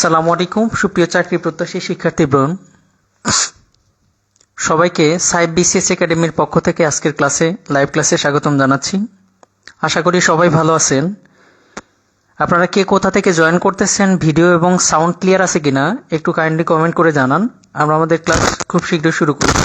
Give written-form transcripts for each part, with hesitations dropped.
আসসালামু আলাইকুম সুপ্রিয় চাকরি প্রত্যাশী শিক্ষার্থীবৃন্দ, সবাইকে সাইব বিসিএস একাডেমির পক্ষ থেকে আজকের লাইভ ক্লাসে স্বাগতম জানাচ্ছি। আশা করি সবাই ভালো আছেন। আপনারা কে কোথা থেকে জয়েন করতেছেন, ভিডিও এবং সাউন্ড ক্লিয়ার আছে কিনা একটু কাইন্ডলি কমেন্ট করে জানান। আমরা আমাদের ক্লাস খুব শীঘ্রই শুরু করব।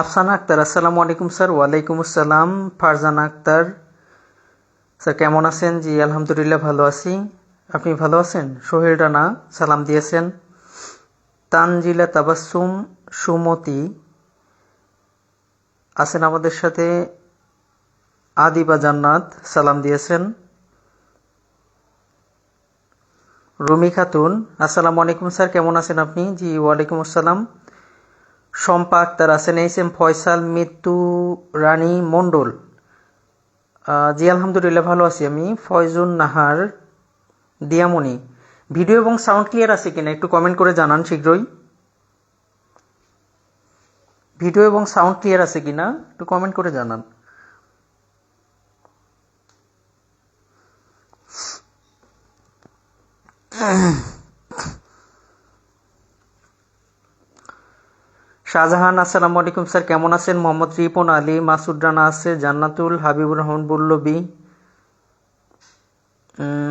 আফসানা আক্তার, আসসালামু আলাইকুম স্যার। ওয়ালাইকুম আসসালাম। ফারজানা আক্তার স্যার, কেমন আছেন? জি আলহামদুলিল্লাহ ভালো আছি। আপনি ভালো আছেন? সোহেল রানা সালাম দিয়েছেন। তানজিলা তাবাসসুম সুমতি আছেন আমাদের সাথে। আদিবা জান্নাত সালাম দিয়েছেন। রুমি খাতুন, আসসালামু আলাইকুম স্যার, কেমন আছেন আপনি? জি ওয়ালাইকুম আসসালাম। শম্পা আক্তার আছেন। এইচ.এম. ফয়সাল মৃত্যু রানী মণ্ডল, জি আলহামদুলিল্লাহ ভালো আছি আমি। ফয়জুন নাহার দিয়ামণি, ভিডিও এবং সাউন্ড ক্লিয়ার আছে কিনা একটু কমেন্ট করে জানান শীঘ্রই। ভিডিও এবং সাউন্ড ক্লিয়ার আছে কিনা একটু কমেন্ট করে জানান। শাহজাহান, আসসালামু আলাইকুম স্যার, কেমন আছেন? মোহাম্মদ রিপন আলী, মাসুদ রানা আছে, জান্নাতুল, হাবিবুর রহমান বল্লবী,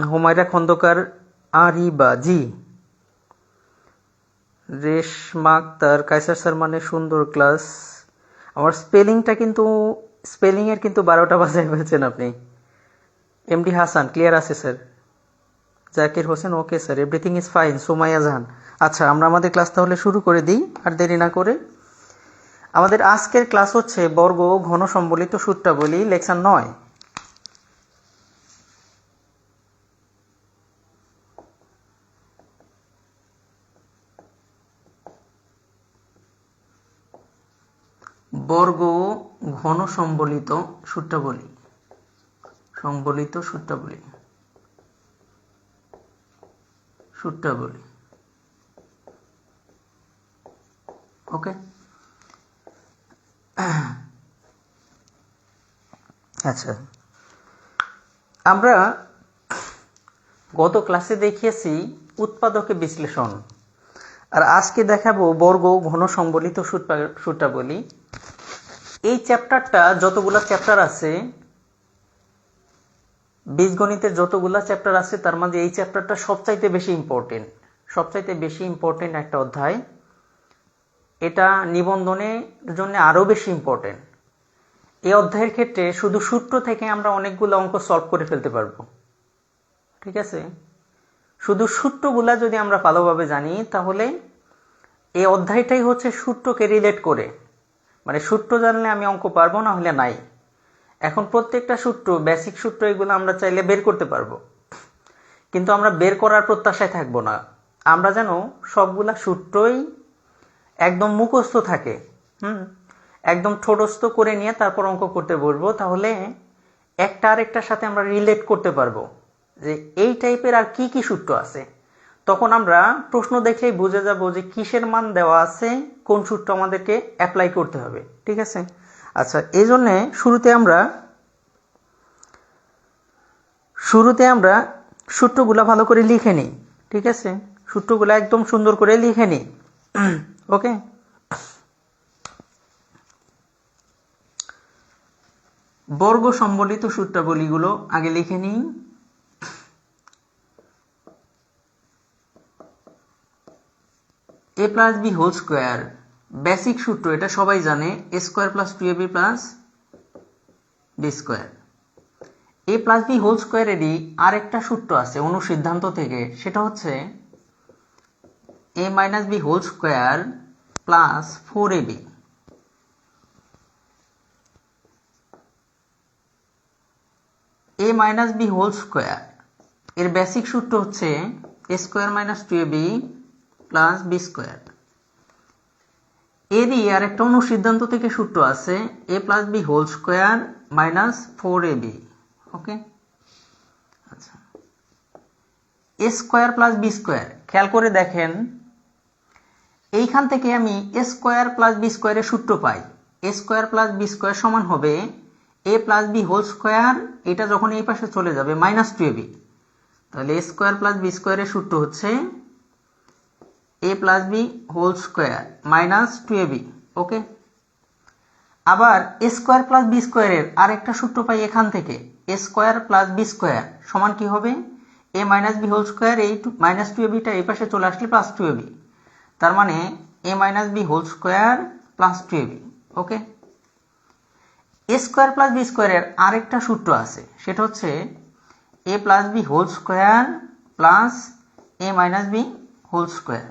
হুমায়রা খন্দকার, আরিবা, জি রেশমা আক্তার, কায়সার স্যার মানে সুন্দর ক্লাস। আমার স্পেলিংয়ের কিন্তু 12টা বাজায় ফেলছেন আপনি। এমডি হাসান, ক্লিয়ার আছে sir. Zakir Hossain, okay sir, everything is fine. Sumaiya Jahan, আচ্ছা আমরা আমাদের ক্লাস তাহলে শুরু করে দিই আর দেরি না করে। আমাদের আজকের ক্লাস হচ্ছে বর্গ ঘন সম্বলিত সূত্রাবলী, লেকচার 9। বর্গ ঘন সম্বলিত সূত্রাবলী, সূত্রাবলী ওকে। আচ্ছা, আমরা গত ক্লাসে দেখিয়েছি উৎপাদকে বিশ্লেষণ, আর আজকে দেখাবো বর্গ ঘন সম্বলিত সূত্রাবলী। এই চ্যাপ্টারটা যতগুলা চ্যাপ্টার আছে, বীজগণিতের যতগুলা চ্যাপ্টার আছে তার মাঝে এই চ্যাপ্টারটা সবচাইতে বেশি ইম্পর্টেন্ট একটা অধ্যায়। এটা নিবন্ধনের জন্য আরো বেশি ইম্পর্টেন্ট। এই অধ্যায়ের ক্ষেত্রে শুধু সূত্র থেকে আমরা অনেকগুলো অঙ্ক সলভ করে ফেলতে পারবো। ঠিক আছে, শুধু সূত্রগুলা যদি আমরা ভালোভাবে জানি তাহলে এই অধ্যায়টাই হচ্ছে সূত্রকে রিলেট করে, মানে সূত্র জানলে আমি অঙ্ক পারবো, না হলে নাই। এখন প্রত্যেকটা সূত্র, বেসিক সূত্র, এগুলো আমরা চাইলে বের করতে পারবো। কিন্তু আমরা বের করার প্রত্যাশায় থাকবো না, আমরা যেন সবগুলা সূত্রই একদম মুখস্থ থাকে, একদম ঠোঁটস্থ করে নিয়ে তারপর অঙ্ক করতে বসবো, তাহলে একটা আরেকটার সাথে আমরা রিলেট করতে পারবো যে এই টাইপের আর কি কি সূত্র আছে। তখন আমরা প্রশ্ন দেখলেই বুঝে যাব যে কিসের মান দেওয়া আছে, কোন সূত্র আমাদেরকে অ্যাপ্লাই করতে হবে। ঠিক আছে, আচ্ছা, এই জন্যে শুরুতে আমরা সূত্রগুলা ভালো করে লিখে নিই। ঠিক আছে, সূত্রগুলা একদম সুন্দর করে লিখে নিই। ওকে, বর্গ সম্বলিত সূত্রাবলীগুলো আগে লিখে নিই। a plus B whole square, basic সূত্র, এটা সবাই জানে, a square plus 2ab plus B square. a plus B whole স্কোয়ারেরই আরেকটা সূত্র আছে অনুসিদ্ধান্ত থেকে, সেটা হচ্ছে a minus B whole square plus 4ab। a minus B whole square এর বেসিক সূত্র হচ্ছে a square minus 2ab plus B square. এরই আর একটা অনুসিদ্ধান্ত থেকে সূত্র আছে a plus B whole square minus 4ab। ওকে, আচ্ছা, a square plus B square, খেয়াল করে দেখেন এইখান থেকে আমি a স্কোয়ার প্লাস বি স্কোয়ারের সূত্র পাই। a square plus B square সমান হবে a plus B whole square, এটা যখন এই পাশে চলে যাবে মাইনাস 2ab, তাহলে a স্কোয়ার প্লাস বি স্কোয়ারের সূত্র হচ্ছে a plus B whole square minus 2ab। Okay, আবার a স্কোয়ার প্লাস বি স্কোয়ারের আরেকটা সূত্র পাই এখান থেকে, a square plus B square সমান কি হবে a minus B whole square, এই মাইনাস 2abটা এই পাশে চলে আসলে প্লাস 2ab, তার মানে a minus B whole square plus 2ab। Okay, a square plus B স্কোয়ারের আরেকটা সূত্র আছে, সেটা হচ্ছে a plus B whole square plus a minus B whole square.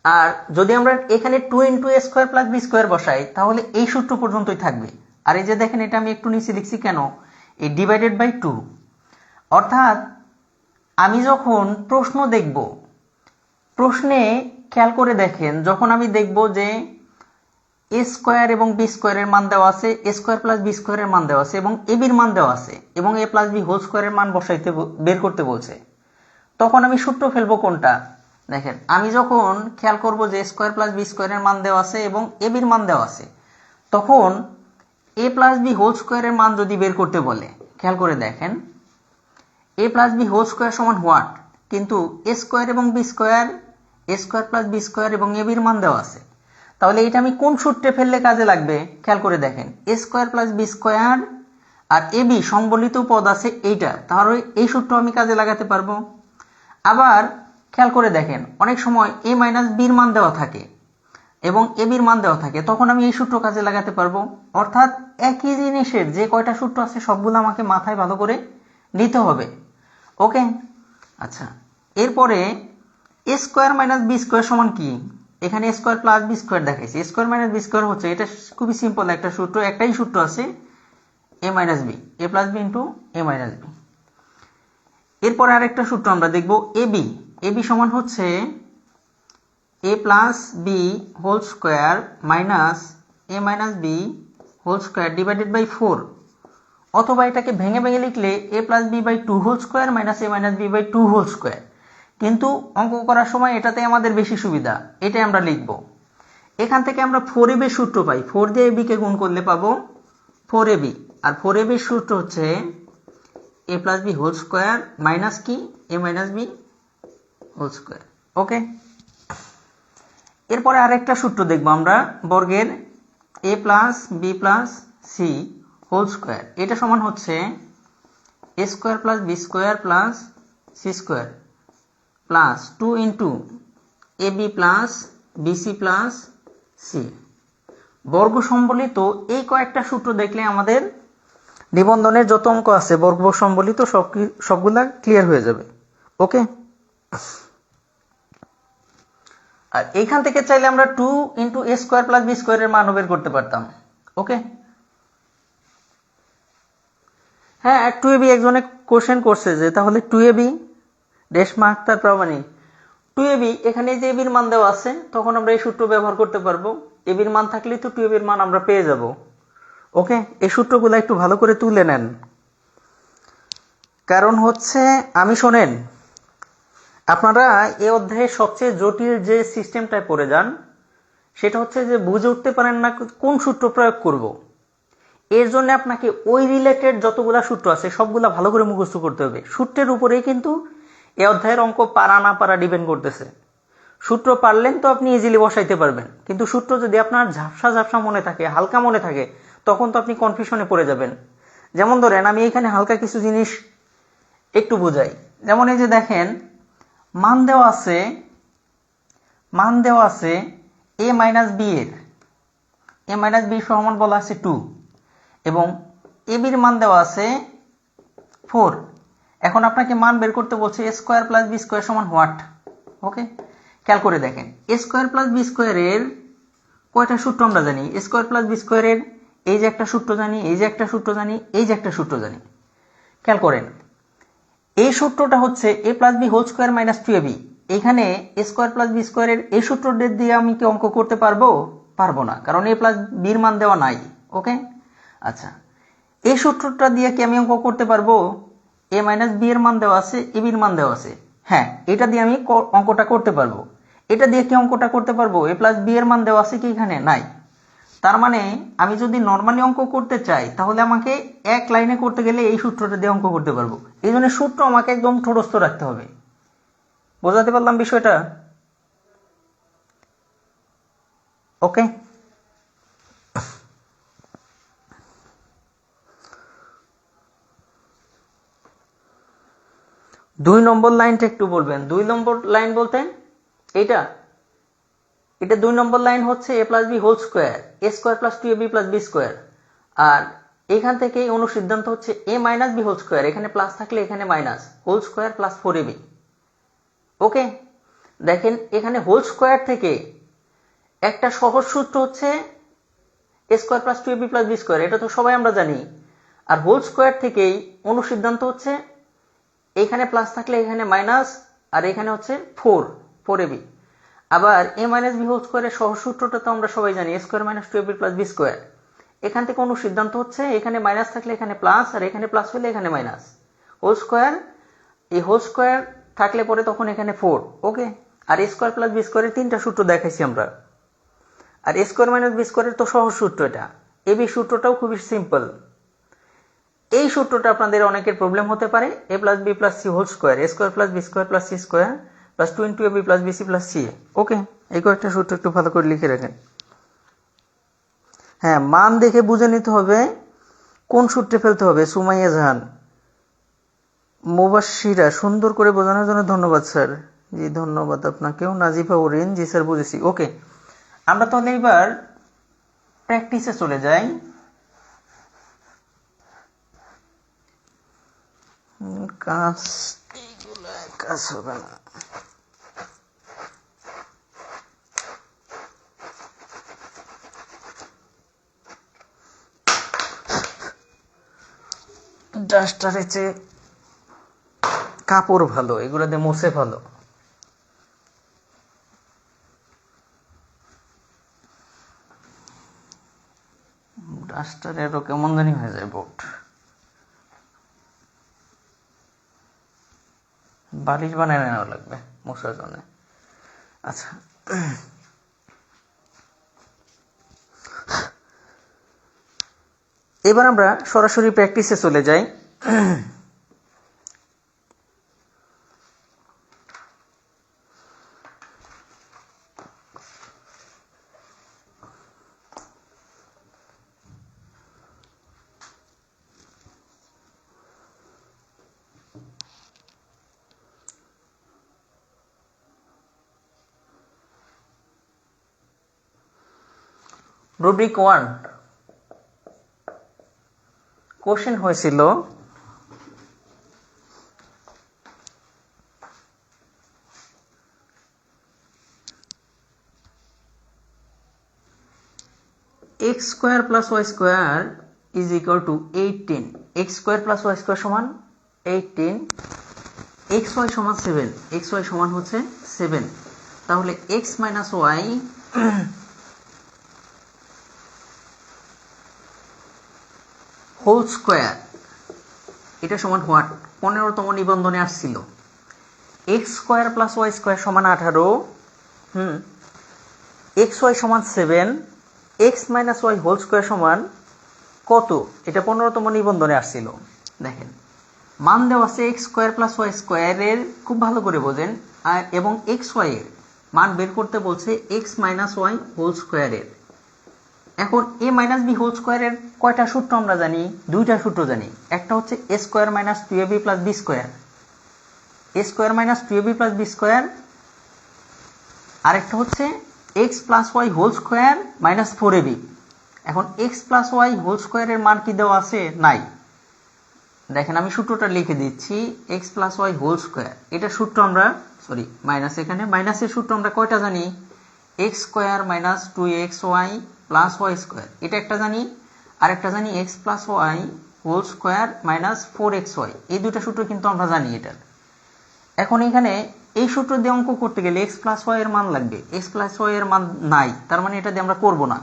আর যদি আমরা এখানে 2 into a square plus B square বসাই, তাহলে এই সূত্র পর্যন্তই থাকবে। আর এই যে দেখেন, এটা আমি একটু নিচে লিখছি কেন, এই ডিভাইডেড বাই 2, অর্থাৎ আমি যখন প্রশ্ন দেখব, প্রশ্নে খেয়াল করে দেখেন, যখন আমি দেখব যে a স্কোয়ার এবং বি স্কোয়ারের মান দেওয়া আছে, a স্কোয়ার প্লাস বি স্কোয়ারের মান দেওয়া আছে এবং a বির মান দেওয়া আছে এবং a প্লাস বি হোল স্কোয়ারের মান বসাইতে বের করতে বলছে, তখন আমি সূত্র ফেলবো কোনটা? দেখেন, আমি যখন খেয়াল করব যে a স্কোয়ার প্লাস বি স্কোয়ারের মান দেওয়া আছে এবং a বির মান দেওয়া আছে, তখন a প্লাস বি হোল স্কোয়ারের মান যদি বের করতে বলে, খেয়াল করে দেখেন a plus B whole square সমান হোয়াট, কিন্তু a স্কোয়ার এবং b square, a square plus B square এবং a বির মান দেওয়া আছে, তাহলে এটা আমি কোন সূত্রে ফেললে কাজে লাগবে? খেয়াল করে দেখেন, a square plus B square আর a বি সম্বলিত পদ আছে এইটা, তাহলে এই সূত্র আমি কাজে লাগাতে পারবো। আবার খেয়াল করে দেখেন, অনেক সময় a মাইনাস বির মান দেওয়া থাকে এবং a বির মান দেওয়া থাকে, তখন আমি এই সূত্র কাজে লাগাতে পারবো। অর্থাৎ একই জিনিসের যে কয়টা সূত্র আছে সবগুলো আমাকে মাথায় ভালো করে নিতে হবে। ওকে, আচ্ছা, এরপরে a square minus b square সমান কি? এখানে a square plus B square দেখাইছি, a square minus b square হচ্ছে, এটা খুবই সিম্পল একটা সূত্র, একটাই সূত্র আছে a minus b, a plus b into a minus b. এরপরে আরেকটা সূত্র আমরা দেখব এ বি সমান হচ্ছে a plus B whole square minus a minus B whole square divided by 4, অথবা এটাকে ভেঙে ভেঙে লিখলে a plus b by 2 whole square minus a minus b by 2 whole square, কিন্তু অঙ্ক করার সময় এটাতে আমাদের বেশি সুবিধা, এটাই আমরা লিখব। এখান থেকে আমরা 4ab এর সূত্র পাই, 4 দিয়ে ab কে গুণ করলে পাবো 4ab, আর 4ab এর সূত্র হচ্ছে a plus B whole square minus কি a minus B whole square. Okay, এরপরে আরেকটা সূত্র দেখবো আমরা, বর্গের a plus B plus C whole square, এটা সমান হচ্ছে a square plus B square plus C square plus 2 into A B plus BC plus C. বর্গ সম্বলিত এই কয়েকটা সূত্র দেখলে আমাদের নিবন্ধনের যত অঙ্ক আছে বর্গ সম্বলিত সবগুলা ক্লিয়ার হয়ে যাবে। ওকে, আর এইখান থেকে চাইলে আমরা 2 ইন্টু এ স্কোয়ার প্লাস বি স্কোয়ারের মান বের করতে পারতাম। ওকে, হ্যাঁ 2ab একজনে কোশ্চেন করছে যে তাহলে 2ab রেশমা আক্তার প্রামাণিক 2ab এখানে যে এবির মান দেওয়া আছে তখন আমরা এই সূত্র ব্যবহার করতে পারবো। এবির মান থাকলেই তো 2ab এর মান আমরা পেয়ে যাব। ওকে, এই সূত্রগুলো একটু ভালো করে তুলে নেন, কারণ হচ্ছে আমি শোনেন আপনারা এই অধ্যায়ে সবচেয়ে জটিল যে সিস্টেমটায় পড়ে যান সেটা হচ্ছে যে বুঝে উঠতে পারেন না কোন সূত্র প্রয়োগ করব। এর জন্য আপনাকে ওই রিলেটেড যতগুলা সূত্র আছে সবগুলা ভালো করে মুখস্থ করতে হবে। সূত্রের উপরেই কিন্তু এই অধ্যায়ের অঙ্ক পারা না পারা ডিপেন্ড করতেছে। সূত্র পারলেন তো আপনি ইজিলি বসাইতে পারবেন, কিন্তু সূত্র যদি আপনার ঝাপসা ঝাপসা মনে থাকে, হালকা মনে থাকে, তখন তো আপনি কনফিউশনে পড়ে যাবেন। যেমন ধরেন আমি এখানে হালকা কিছু জিনিস একটু বোঝাই। যেমন এই যে দেখেন মান দেওয়া আছে a মাইনাস বি এর, a মাইনাস বি সমান বলা আছে 2 এবং এ বির মান দেওয়া আছে 4। এখন আপনাকে মান বের করতে বলছে a square plus B square সমান হোয়াট। ওকে, খেয়াল করে দেখেন a স্কোয়ার প্লাস বি স্কোয়ারের কয়টা সূত্র আমরা জানি। a স্কোয়ার প্লাস বি স্কোয়ারের এই যে একটা সূত্র জানি, এই যে একটা সূত্র জানি, এই যে একটা সূত্র জানি। খেয়াল করেন এই সূত্রটা হচ্ছে a plus B whole square minus 2ab। এখানে a স্কোয়ার প্লাস বি স্কোয়ারের এই সূত্রটা দিয়ে আমি কি অঙ্ক করতে পারবো না, কারণ a প্লাস বির মান দেওয়া নাই। ওকে, আচ্ছা এই সূত্রটা দিয়ে কি আমি অঙ্ক করতে পারবো? a মাইনাস বি এর মান দেওয়া আছে, এ বির মান দেওয়া আছে, হ্যাঁ এটা দিয়ে আমি অঙ্কটা করতে পারবো। এটা দিয়ে কি অঙ্কটা করতে পারবো? a প্লাস বি এর মান দেওয়া আছে কি এখানে? নাই। তার মানে আমি যদি নর্মালি অঙ্ক করতে চাই তাহলে আমাকে এক লাইনে করতে গেলে এই সূত্রটা দিয়ে অঙ্ক করতে পারবো। এই জন্য সূত্র আমাকে একদম ঠোঁটস্থ রাখতে হবে। বোঝাতে পারলাম বিষয়টা? ওকে, 2 নম্বর লাইনটা একটু বলবেন। 2 নম্বর লাইন বলতে এটা 2 নম্বর লাইন হচ্ছে a plus B whole square, a square plus 2ab plus B square. আর এখান থেকে অনুসিদ্ধান্ত হচ্ছে a minus B whole square, এখানে প্লাস থাকলে এখানে minus, whole square plus 4ab। Okay, দেখেন এখানে হোল স্কোয়ার থেকে একটা সহজ সূত্র হচ্ছে a square plus 2ab plus B square, এটা তো সবাই আমরা জানি। আর হোল স্কোয়ার থেকেই অনুসিদ্ধান্ত হচ্ছে এখানে প্লাস থাকলে এখানে মাইনাস, আর এখানে হচ্ছে 4ab। আবার a মাইনাস বি হোল স্কোয়ারের সহজ সূত্রটা তো আমরা সবাই জানি, a square minus 2ab plus B square. এখান থেকে অনুসিদ্ধান্ত হচ্ছে এখানে মাইনাস থাকলে এখানে প্লাস, আর এখানে প্লাস হলে এখানে মাইনাস, হোল স্কোয়ার। এই হোল স্কোয়ার থাকলে পরে তখন এখানে 4। ওকে, আর a স্কোয়ার প্লাস বি স্কোয়ারের 3টা সূত্র দেখাইছি আমরা। আর a স্কোয়ার মাইনাস বি স্কোয়ারের তো সহজ সূত্র এটা। এ বি সূত্রটাও খুবই সিম্পল। এই সূত্রটা আপনাদের অনেকের প্রবলেম হতে পারে, a plus B plus C whole square, a square plus B square plus C square plus 2 into ab plus BC plus C. Okay, এই কয়েকটা সূত্র একটু ভালো করে লিখে রাখেন। হ্যাঁ, মান দেখে বুঝে নিতে হবে কোন সূত্রে ফেলতে হবে। সুমাইয়া জাহান, মুবাশশিরা, সুন্দর করে বোঝানোর জন্য ধন্যবাদ স্যার। জি ধন্যবাদ আপনাকেও। নাজিফা ওরিন, জি স্যার বুঝেছি। ওকে, আমরা তাহলে এবার প্র্যাকটিসে চলে যাই। কাজ হবে না। ডাস্টারের চেয়ে কাপড় ভালো, এগুলোতে মুছে ভালো। ডাস্টারেরও কেমন জানি হয়ে যায় বোর্ড। বালিশ বানিয়ে নেওয়া লাগবে মশার জন্য। আচ্ছা, এবার আমরা সরাসরি প্র্যাকটিসে চলে যাই। রুব্রিক 1 কোশ্চেন হয়েছিল x square plus Y square is equal to 18, x square plus Y square সমান 18, এক্স ওয়াই সমান 7, এক্স ওয়াই সমান হচ্ছে 7, তাহলে x minus Y whole square এটা সমান হোয়াট? 15তম নিবন্ধনে আসছিল x square plus Y square সমান 18, এক্স ওয়াই সমান 7, x minus Y whole square সমান কত? এটা 15তম নিবন্ধনে আসছিল। দেখেন মান দেওয়া আছে এক্স স্কোয়ার প্লাস ওয়াই স্কোয়ারের, খুব ভালো করে বোঝেন, এবং এক্স ওয়াই এর মান বের করতে বলছে এক্স মাইনাস ওয়াই হোল স্কোয়ারের। এখন এ মাইনাস বি হোল স্কোয়ারের কয়টা সূত্র আমরা জানি? দুইটা সূত্র জানি। একটা হচ্ছে A square minus 2ab plus B square, A square minus 2ab plus B square, আরেকটা হচ্ছে X plus Y whole square minus 4ab। এখন এক্স প্লাস ওয়াই হোল স্কোয়ারের মান কি দেওয়া আছে? নাই। দেখেন আমি সূত্রটা লিখে দিচ্ছি, x plus Y whole square, এটা সূত্র আমরা, সরি মাইনাস, এখানে মাইনাসের সূত্র আমরা কয়টা জানি? X square minus 2xy plus Y square, এটা একটা জানি, আরেকটা জানি x plus Y whole square minus 4xy, এই দুটা সূত্র কিন্তু আমরা জানি এটার। এখন এখানে এই সূত্র দিয়ে অঙ্ক করতে গেলে এক্স প্লাস ওয়াই এর মান লাগবে, এক্স প্লাস ওয়াই এর মান নাই, তার মানে এটা দিয়ে আমরা করব না।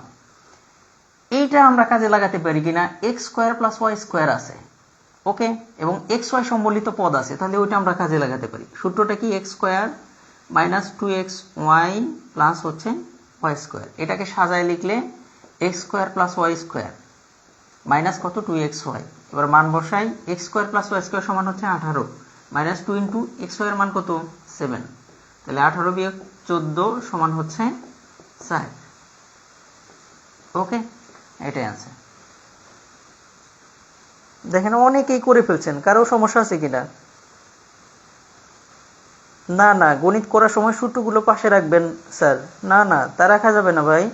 এইটা আমরা কাজে লাগাতে পারি কিনা? X square plus Y square আছে, ওকে, এবং এক্স ওয়াই সম্বলিত পদ আছে, তাহলে ওইটা আমরা কাজে লাগাতে পারি। সূত্রটা কি? X square minus 2xy plus হচ্ছে ওয়াই স্কোয়ার, এটাকে সাজায় লিখলে x square plus Y square minus কত? 2xy। এবার মান বসাই, x square plus Y square সমান হচ্ছে 18, মাইনাস 2 ইন্টু এক্স ওয়াই এর মান কত? 7, তাহলে 18 বিয়োগ 14 সমান হচ্ছে 4, ওকে, এটাই আছে। দেখেন অনেকেই করে ফেলছেন, কারো সমস্যা আছে কিনা? না না, গণিত করার সময় সূত্রগুলো পাশে রাখবেন স্যার। না না, তা রাখা যাবে না ভাই,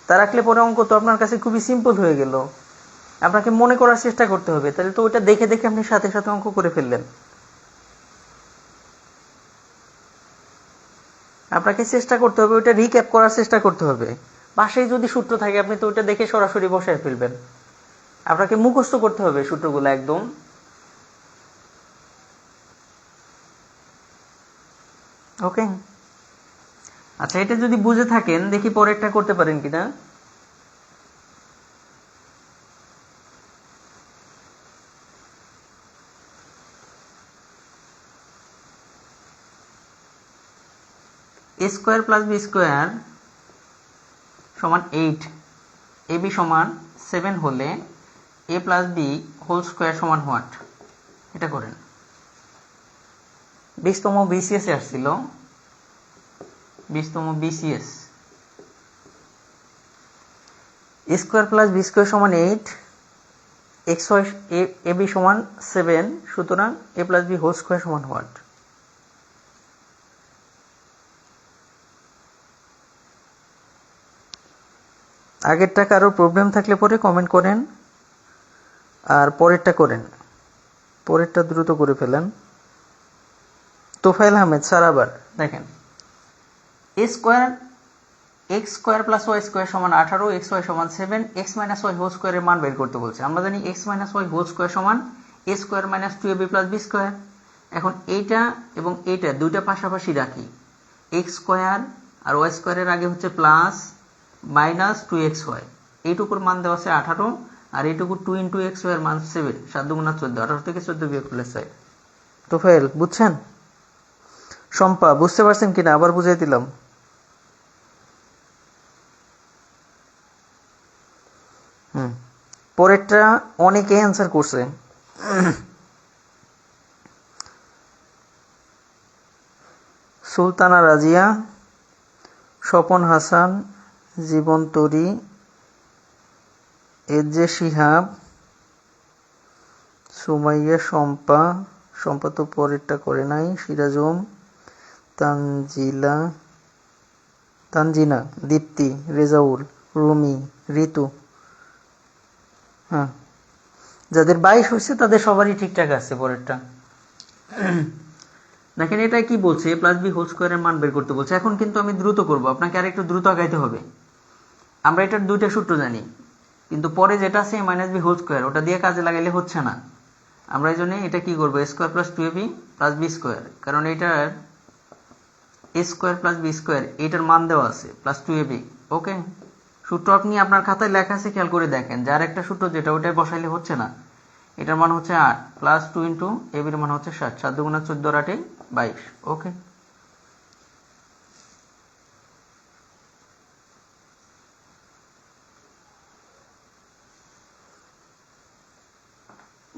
তা রাখলে পরে অঙ্ক তো আপনার কাছে খুবই সিম্পল হয়ে গেল। আপনাকে মনে করার চেষ্টা করতে হবে, তাহলে তো ওইটা দেখে দেখে আপনি সাথে সাথে অঙ্ক করে ফেললেন। আপনাকে চেষ্টা করতে হবে, ওইটা রিক্যাপ করার চেষ্টা করতে হবে। পাশেই যদি সূত্র থাকে আপনি তো ওইটা দেখে সরাসরি বসায় ফেলবেন। আপনাকে মুখস্থ করতে হবে সূত্রগুলো একদম। ওকে, আচ্ছা, এটা যদি বুঝে থাকেন দেখি পরেরটা করতে পারেন কিনা। এ স্কোয়ার প্লাস বি স্কোয়ার সমান 8, এ বি সমান 7 হলে এ প্লাস বি হোল স্কোয়ার সমান হোয়াট? এটা করেন। 20তম বিসিএস এ আসছিল, 20তম বিসিএস। এ স্কোয়ার প্লাস বি স্কোয়ার সমান 8, এক্স ওয়াই এ বি সমান 7, সুতরাং এ প্লাস বি হোল স্কোয়ার সমান হোয়াট? আগেরটা কারো প্রবলেম থাকলে পরে কমেন্ট করেন, আর পরেরটা করেন, পরেরটা দ্রুত করে ফেলেন। তোফায়েল আহমেদ স্যার, আবার দেখেন, A square X square plus Y square সমান 18, এক্স ওয়াই সমান 7, এক্স মাইনাস ওয়াই হোল স্কোয়ারের মান বের করতে বলছে। আমরা জানি X minus Y whole square সমান A square minus 2ab plus B square. এখন এইটা এবং এইটা দুইটা পাশাপাশি রাখি, এক্স স্কোয়ার আর ওয়াই স্কোয়ারের আগে হচ্ছে প্লাস মাইনাস 2xy, এইটুকুর মান দেওয়া আছে 18, আর এইটুকু 2 ইন্টু এক্স ওয়াই এর মান 7, 7 দুগুণা 14, 18 থেকে 14 বিয়োগ করলে 6। তোফায়েল বুঝছেন? শম্পা বুঝতে পারছেন কিনা? আবার বুঝাই দিলাম। পরেরটা অনেকে অ্যান্সার করছে। সুলতানা রাজিয়া, স্বপন হাসান, জীবন তরি, এজে শিহাব, সুমাইয়া, শম্পা, শম্পা তো পরেরটা করে নাই, সিরাজম, তানজিনা, দীপ্তি, রেজাউল, রুমি, ঋতু। হ্যাঁ, যাদের 22 হয়েছে তাদের সবারই ঠিকঠাক আছে পরেরটা। দেখেন এটা কি বলছে? এ প্লাস বি হোল স্কোয়ারের মান বের করতে বলছে। এখন কিন্তু আমি দ্রুত করব, আপনাকে আরেকটু দ্রুত আগাইতে হবে। আমরা এটার দুইটা সূত্র জানি, কিন্তু পরে যেটা আছে a minus B whole square, ওটা দিয়ে কাজে লাগাইলে হচ্ছে না। আমরা এই জন্য এটা কি করবো, a square plus 2ab plus B square, কারণ এটার a square plus B square এটার মান দেওয়া আছে প্লাস 2ab। ওকে, সূত্র আপনি আপনার খাতায় লেখা আছে, খেয়াল করে দেখেন, যার একটা সূত্র যেটা ওটাই বসাইলে হচ্ছে না। এটার মান হচ্ছে 8 প্লাস 2 ইন্টু ab এর মান হচ্ছে 60, 7 দুগুণা 14 আর 8 22। ওকে,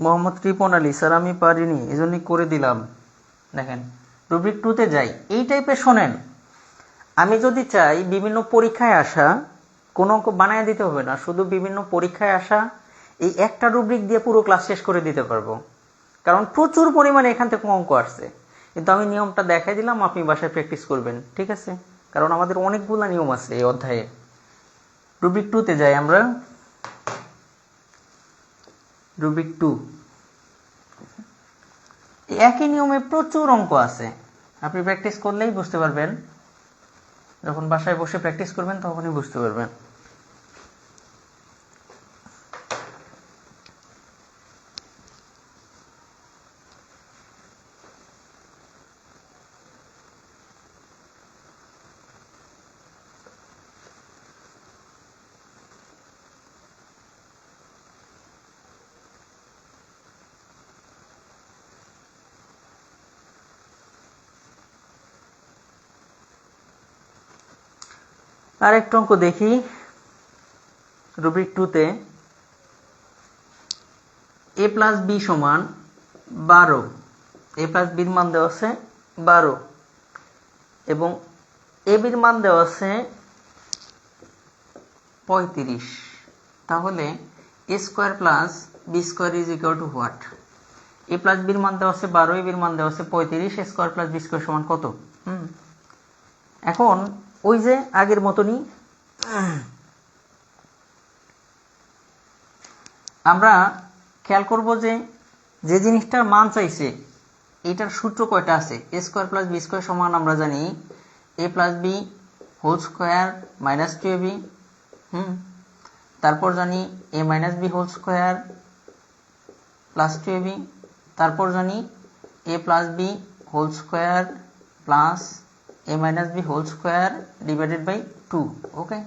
মোহাম্মদ রিপন আলী স্যার আমি পারিনি, এই জন্যই করে দিলাম। দেখেন রুব্রিক 2-তে যাই, এই টাইপের শোনেন, আমি যদি চাই বিভিন্ন পরীক্ষায় আসা, কোনো অঙ্ক বানায় দিতে হবে না, শুধু বিভিন্ন পরীক্ষায় আসা এই একটা রুব্রিক দিয়ে পুরো ক্লাস শেষ করে দিতে পারবো, কারণ প্রচুর পরিমাণে এখান থেকে অঙ্ক আসছে। কিন্তু আমি নিয়মটা দেখাই দিলাম, আপনি বাসায় প্র্যাকটিস করবেন, ঠিক আছে? কারণ আমাদের অনেকগুলো নিয়ম আছে এই অধ্যায়ে। রুব্রিক 2-তে যাই আমরা। রুব্রিক 2 একই নিয়মে প্রচুর অঙ্ক আছে, আপনি প্র্যাকটিস করলেই বুঝতে পারবেন, যখন বাসায় বসে প্র্যাকটিস করবেন তখনই বুঝতে পারবেন। আরেকটা অঙ্ক দেখি রুব্রিক 2-তে। a প্লাস বি সমান 12, a প্লাস বির মান দেওয়া আছে 12 এবং a বির মান দেওয়া আছে 35। তাহলে a square plus B square is equal to what? a plus বির মান দেওয়া আছে 12, a বির মান দেওয়া আছে 35, a square plus B square সমান কত? এখন ওই যে আগের মতনই আমরা খেয়াল করব যে যে জিনিসটার মান চাইছে এটার সূত্র কয়টা আছে। a square plus B square সমান আমরা জানি a plus B whole square minus 2ab, তারপর জানি a minus B whole square plus 2ab, তারপর জানি a plus B whole square plus a minus B whole square divided by 2। Okay,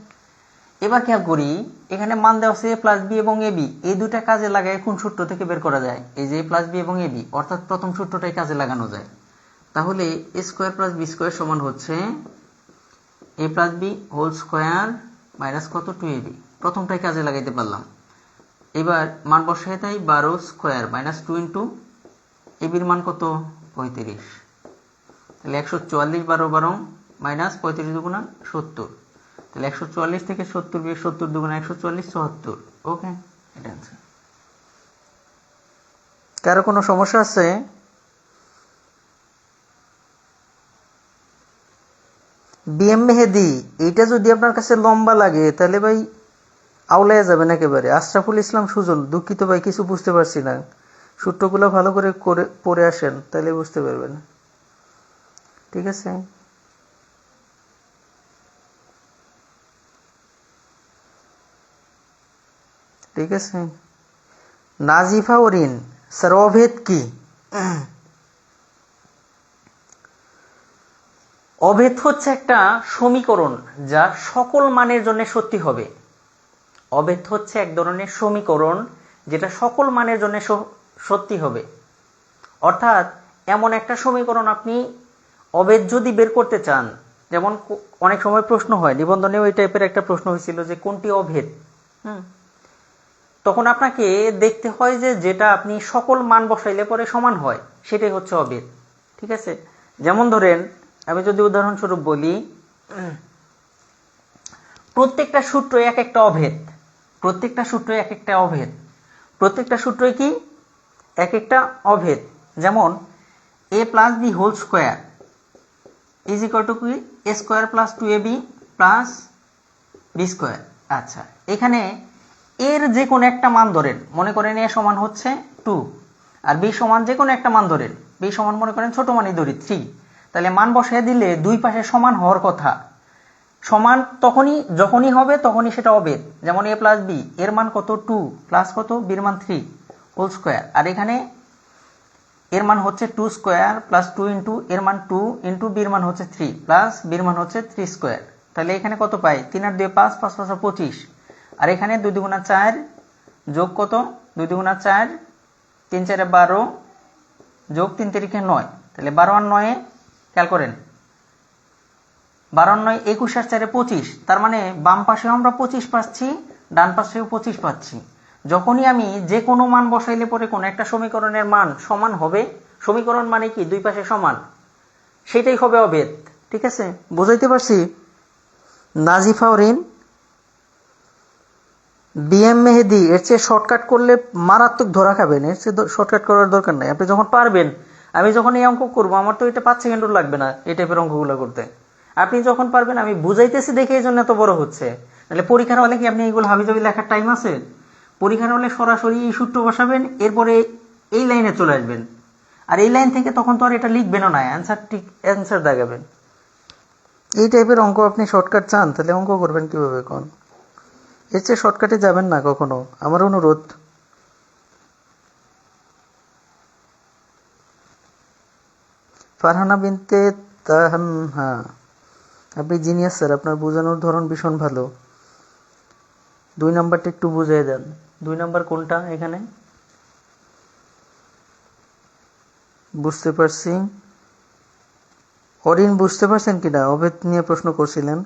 এবার খেয়াল করি এখানে মান দেওয়া আছে a প্লাস বি এবং এ বি, এই দুটা কাজে লাগায় কোন সূত্র থেকে বের করা যায়? এই যে a প্লাস বি এবং এ বি, অর্থাৎ প্রথম সূত্রটাই কাজে লাগানো যায়। তাহলে a square plus B square সমান হচ্ছে a plus B whole square minus কত 2ab, প্রথমটাই কাজে লাগাইতে পারলাম। এবার মান বসায় তাই 12 স্কোয়ার মাইনাস 2 ইন্টু এ বির মান কত 35, তাহলে 144 12 12 মাইনাস 35 দুগুণা 70, তাহলে 144 থেকে 70 বিয়োগ 70 দুগুণা 144 74। ওকে, এটা आंसर। কারো কোনো সমস্যা আছে? বিএম মেহেদি, এইটা যদি আপনার কাছে লম্বা লাগে তাহলে ভাই আউলাইয়া যাবেন একেবারে। আশরাফুল ইসলাম সুজন, দুঃখিত ভাই কিছু বুঝতে পারছি না, সূত্রগুলো ভালো করে পড়ে আসেন তাহলে বুঝতে পারবেন, ঠিক আছে? ঠিক আছে। নাজিফা ওরিন, স্যার অভেদ কি? অভেদ হচ্ছে একটা সমীকরণ যা সকল মানের জন্য সত্যি হবে। অভেদ হচ্ছে এক ধরনের সমীকরণ যেটা সকল মানের জন্য সত্যি হবে, অর্থাৎ এমন একটা সমীকরণ আপনি অভেদ যদি বের করতে চান, যেমন অনেক সময় প্রশ্ন হয়, নিবন্ধনে ওই টাইপের একটা প্রশ্ন হয়েছিল যে কোনটি অভেদ, তখন আপনাকে দেখতে হয় যে যেটা আপনি সকল মান বসাইলে পরে সমান হয় সেটাই হচ্ছে অভেদ, ঠিক আছে? যেমন ধরেন আমি যদি উদাহরণস্বরূপ বলি, প্রত্যেকটা সূত্র এক একটা অভেদ, প্রত্যেকটা সূত্র এক একটা অভেদ, প্রত্যেকটা সূত্রই কি এক একটা অভেদ। যেমন a plus B whole square is equal to কি a square plus 2ab plus B square. আচ্ছা, এখানে এর যে কোনো একটা মান ধরেন, মনে করেন a সমান হচ্ছে 2 আর b সমান যে কোনো একটা মান ধরেন, b সমান মনে করেন ছোট মানই ধরি 3, তাহলে মান বসায় দিলে দুই পাশে সমান হওয়ার কথা, সমান তখনই যখনই হবে তখনই সেটা অভেদ। যেমন a প্লাস বি এর মান কত 2 প্লাস কত বির মান 3 হোল স্কোয়ার, আর এখানে এর মান হচ্ছে 2 স্কোয়ার প্লাস 2 ইন্টু এর মান 2 ইন্টু বির মান হচ্ছে 3 প্লাস বির মান হচ্ছে 3 স্কোয়ার। তাহলে এখানে কত পাই 3 আর 2 5, 5 5 25, আর এখানে 2 2 গুণা 4 যোগ কত 2 2 গুণা 4 3 4 12 যোগ 3 3 9, তাহলে 12 আর 9 খেয়াল করেন 12 আর 9 21 আর 4 25, তার মানে বাম পাশেও আমরা 25 পাচ্ছি, ডান পাশেও 25 পাচ্ছি। যখনই আমি যে কোনো মান বসাইলে পরে কোনো একটা সমীকরণের মান সমান হবে, সমীকরণ মানে কি দুই পাশে সমান, সেটাই হবে অভেদ। ঠিক আছে, বুঝাইতে পারছি? নাজিফা ওরিন, বিএম মেহেদি এর চেয়ে শর্টকাট করলে মারাত্মক ধরা খাবেন, এর চেয়ে শর্টকাট করার দরকার নাই। আপনি যখন পারবেন, আমি যখন এই অঙ্ক করবো আমার তো এটা 5 সেকেন্ডও লাগবে না এই টাইপের অঙ্কগুলো করতে। আপনি যখন পারবেন, আমি বুঝাইতেছি দেখে এই জন্য এত বড় হচ্ছে। তাহলে পরীক্ষার হলে কি আপনি এইগুলো হাবিজাবি লেখার টাইম আছে? পরীক্ষার হলে সরাসরি এই সূত্র বসাবেন, এরপরে এই লাইনে চলে আসবেন, আর এই লাইন থেকে তখন তো আর এটা লিখবেনও না, অ্যান্সার দেখাবেন। এই টাইপের অঙ্ক আপনি শর্টকাট চান, তাহলে অঙ্ক করবেন কিভাবে কোন? এর চেয়ে শর্টকাটে যাবেন না কখনো, আমার অনুরোধ। ফারহানা বিনতে তাহাম, হ্যাঁ আপনি জিনিয়াস স্যার, আপনার বোঝানোর ধরন ভীষণ ভালো। 2 নাম্বারটা একটু বুঝিয়ে দেন। 2 নাম্বার কোনটা এখানে? বুঝতে পারছি। অরিন বুঝতে পারছেন কিনা? অভেদ নিয়ে প্রশ্ন করছিলেন।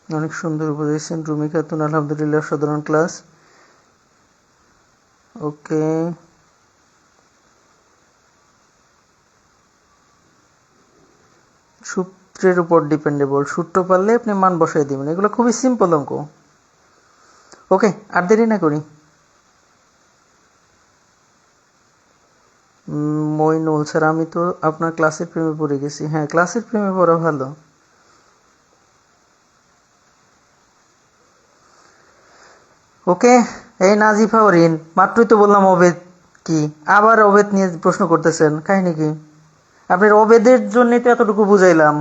অনেক সুন্দর বুঝেছেন রুমি খাতুন, আলহামদুলিল্লাহ, সাধারণ ক্লাস। ওকে, সূত্রের উপর ডিপেন্ডেবল, সূত্র পারলে আপনি মান বসাই দিবেন, এগুলো খুবই সিম্পল অঙ্ক। ওকে, আর দেরি না করি। মইনুল স্যার, আমি তো আপনার ক্লাসের প্রেমে পড়ে গেছি। হ্যাঁ, ক্লাসের প্রেমে পড়া ভালো। ওকে, এই নাজিফা ওরিন, মাত্রই তো বললাম অভেদ কি, আবার অভেদ নিয়ে প্রশ্ন করতেছেন, কাহিনী কি? আপনার অভেদের জন্যই তো এতটুকু বুঝাইলাম।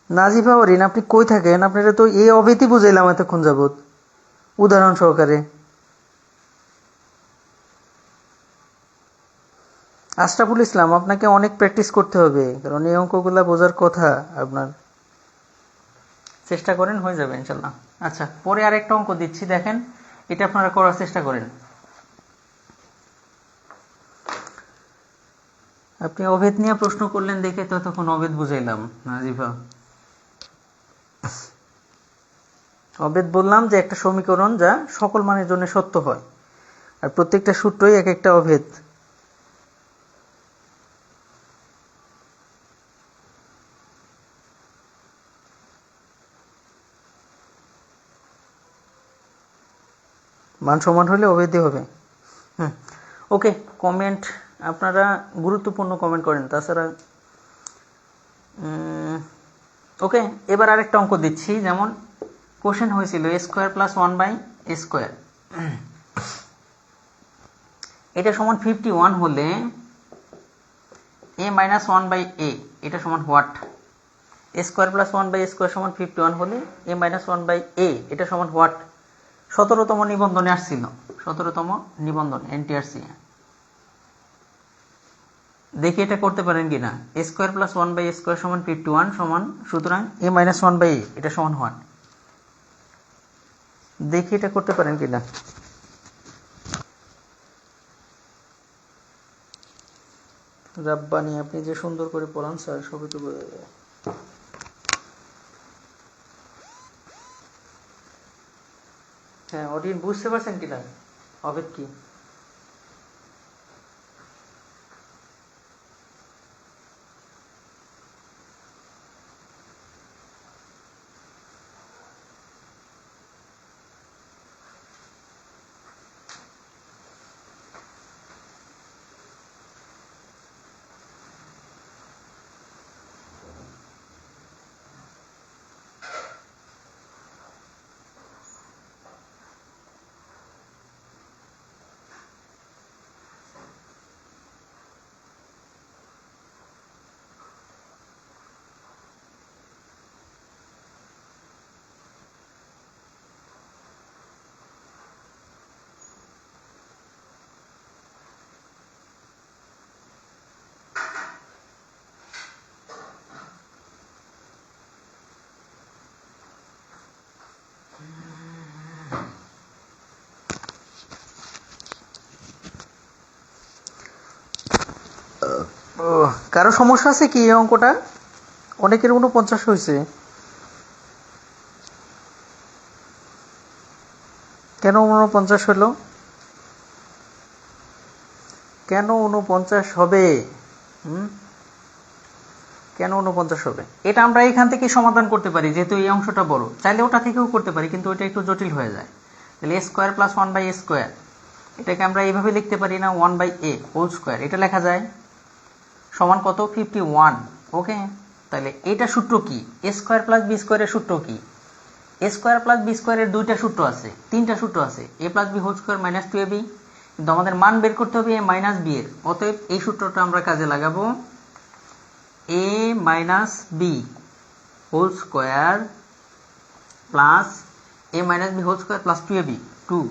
নাজিফা ওরিন, আপনি কই থাকেন? আপনারা তো এই অভেদই বুঝাইলাম এতক্ষণ যাবত উদাহরণ সহকারে। আশরাফুল ইসলাম, আপনাকে অনেক প্র্যাকটিস করতে হবে, কারণ এই অঙ্কগুলা বোঝার কথা আপনার। চেষ্টা করেন, হয়ে যাবে ইনশাল্লাহ। আচ্ছা, পরে আরেকটা অঙ্ক দিচ্ছি, দেখেন এটা আপনারা করার চেষ্টা করেন। আপনি অভেদ নিয়ে প্রশ্ন করলেন দেখে তো তখন অভেদ বুঝাইলাম নাজিফা। অভেদ বললাম যে একটা সমীকরণ যা সকল মানের জন্য সত্য হয়, আর প্রত্যেকটা সূত্রই এক একটা অভেদ। মান সমান হলে অভেদই হবে। ওকে, কমেন্ট আপনারা গুরুত্বপূর্ণ কমেন্ট করেন, তাছাড়া ওকে। এবার আরেকটা অঙ্ক দিচ্ছি, যেমন কোশ্চেন হয়েছিল a square plus 1/a square, এটা সমান 51 হলে a মাইনাস 1/a এটা সমান what? a square plus 1/a square সমান 51 হলে a মাইনাস 1/a এটা সমান হোয়াট? 17তম নিবন্ধনে আসছিল, 17তম নিবন্ধন এনটিআরসি। দেখি এটা করতে পারেন কিনা। a square plus 1/a square সমান 51 সমান, সুতরাং a মাইনাস 1/a এটা সমান হোয়াট? দেখি এটা করতে পারেন কিনা। রাব্বানি, আপনি যে সুন্দর করে পড়ান স্যার, সবই তো বোঝা যায়। হ্যাঁ, অডিয়েন্স বুঝতে পারছেন কিনা অভেদ কি? কারো সমস্যা আছে কি এই অঙ্কটা? অনেকের 49 হয়েছে, কেন 49 হলো? কেন 49 হবে? কেন 49 হবে? এটা আমরা এখান থেকে সমাধান করতে পারি, যেহেতু এই অংশটা বড়। চাইলে ওটা থেকেও করতে পারি, কিন্তু ওটা একটু জটিল হয়ে যায়। তাহলে a square plus 1/a square, এটাকে আমরা এইভাবে লিখতে পারি না, 1/a হোল স্কোয়ার, এটা লেখা যায় সমান কত? 51। ওকে, তাহলে এটা সূত্র কি? a স্কোয়ার প্লাস b স্কোয়ারের সূত্র কি? a স্কোয়ার প্লাস b স্কোয়ারের দুইটা সূত্র আছে, তিনটা সূত্র আছে, a plus b whole square minus 2ab, কিন্তু আমাদের মান বের করতে হবে a মাইনাস b এর। অতএব এই সূত্রটা আমরা কাজে লাগাবো, a minus b whole square plus a minus b whole square plus 2ab, 2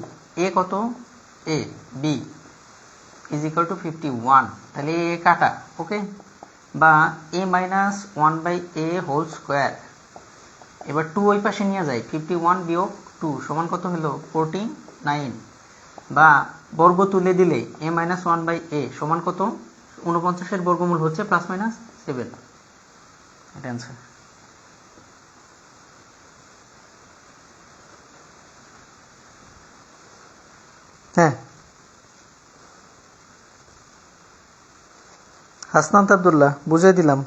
a কত? a b is equal to 51। তাহলে a কাটা, ওকে, বা a minus 1/a whole square, এবার 2 ওই পাশে নিয়ে যায়, 51 বিয়োগ 2 সমান কত হলো? 49, বা বর্গ তুলে দিলে a মাইনাস 1/a সমান কত? 49 এর বর্গমূল হচ্ছে প্লাস মাইনাস 7। এটা অ্যান্সার। হ্যাঁ, হাসনাত আব্দুল্লাহ বুঝিয়ে দিলাম,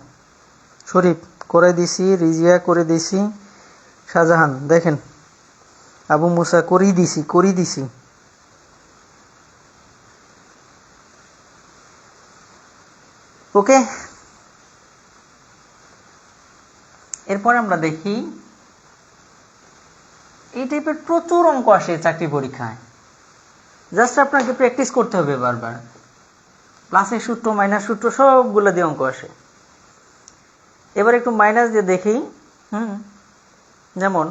শরীফ করে দিছি, রিজিয়া করে দিছি, শাহজাহান দেখেন, আবু মুসা করেই দিছি। ওকে, এরপর আমরা দেখি, এই টাইপের প্রচুর অঙ্ক আসে চাকরি পরীক্ষায়, জাস্ট আপনাকে প্র্যাকটিস করতে হবে বারবার। প্লাসের সূত্র, মাইনাস সূত্র, সবগুলো দিয়ে অঙ্ক আসে। এবার একটু মাইনাস দিয়ে দেখি। যেমন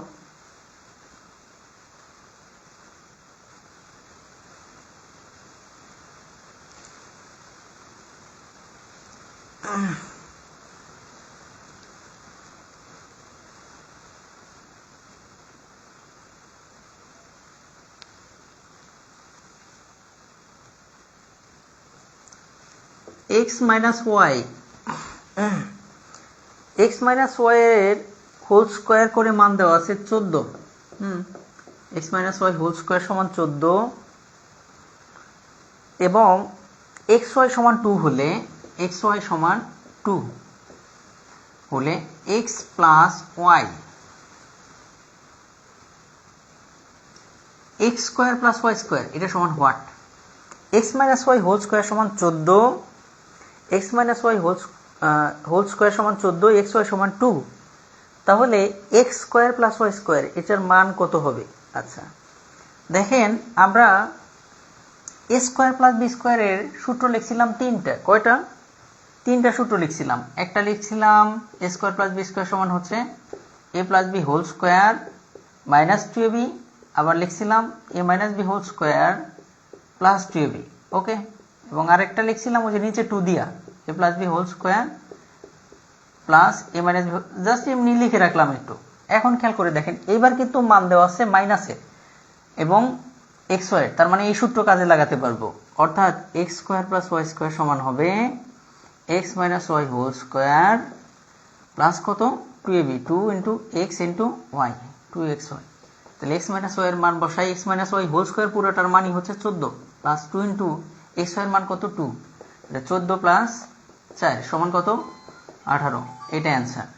x minus y, x minus y এর হোল স্কোয়ার করে মান দেওয়া আছে 14। X minus Y whole square সমান 14, এবং এক্স ওয়াই সমান 2 হলে, এক্স ওয়াই সমান 2 হলে x plus y, x square plus Y square, এটা সমান what? X minus Y whole square সমান 14, x minus Y whole square সমান 14, এক্স ওয়াই সমান 2, তাহলে x square plus Y square এটার মান কত হবে? আচ্ছা দেখেন, আমরা এ স্কোয়ার প্লাস বি স্কোয়ারের সূত্র লিখছিলাম তিনটা। কয়টা? তিনটা সূত্র লিখছিলাম। একটা লিখছিলাম A square plus B square সমান হচ্ছে A plus B whole square minus 2ab, আবার লিখছিলাম A minus B whole square plus 2ab, okay, এবং আরেকটা লিখছিলাম ওই যে নিচে 2 দিয়া, A plus B whole square plus A minus B, just এমনি লিখে রাখলাম একটু। এখন খেয়াল করে দেখেন, এইবার কিন্তু মান দেওয়া আছে মাইনাসের এবং এক্স ওয়াই, তার মানে এই সূত্র কাজে লাগাতে পারবো, অর্থাৎ x square plus Y square সমান হবে x minus Y whole square plus কত? 2ab, 2 into x into Y, 2xy। তাহলে এক্স মাইনাস ওয়াই এর মান বসাই, X minus Y whole square পুরোটার মানই হচ্ছে 14, প্লাস 2 ইন্টু এক্স ওয়াই এর মান কত? 2, 14 প্লাস 4 সমান কত? 18, এটা অ্যান্সার।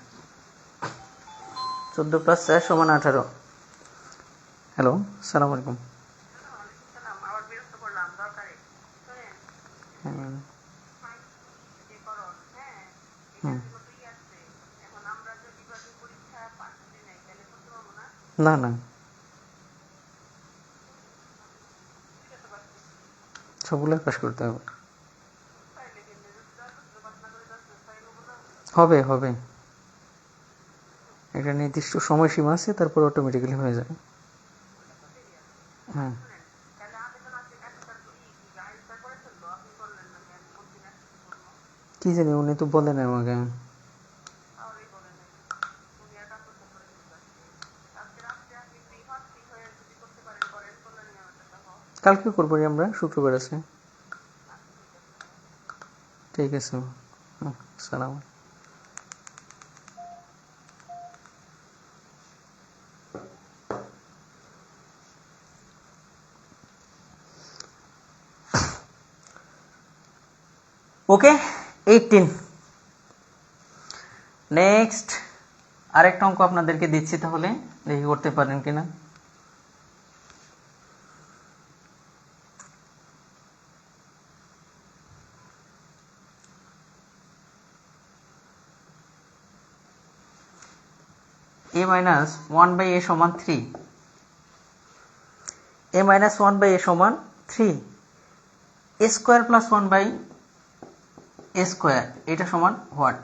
14 প্লাস 4 সমান 18। হ্যালো, আসসালামু আলাইকুম। না না, সবগুলোই পাস করতে হবে। হবে হবে, একটা নির্দিষ্ট সময়সীমা আছে, তারপর অটোমেটিক্যালি হয়ে যায়। হ্যাঁ, কি জানি, উনি তো বলেন আমাকে। কালকে করবো আমরা, শুক্রবার আছে। ঠিক আছে। সালাম। ওকে 18। নেক্সট আরেকটা অঙ্ক আপনাদেরকে দিচ্ছি, তাহলে দেখি করতে পারেন কিনা। a মাইনাস 1/a সমান 3, a মাইনাস 1/a সমান 3, a square plus 1/a square এটা সমান হোয়াট?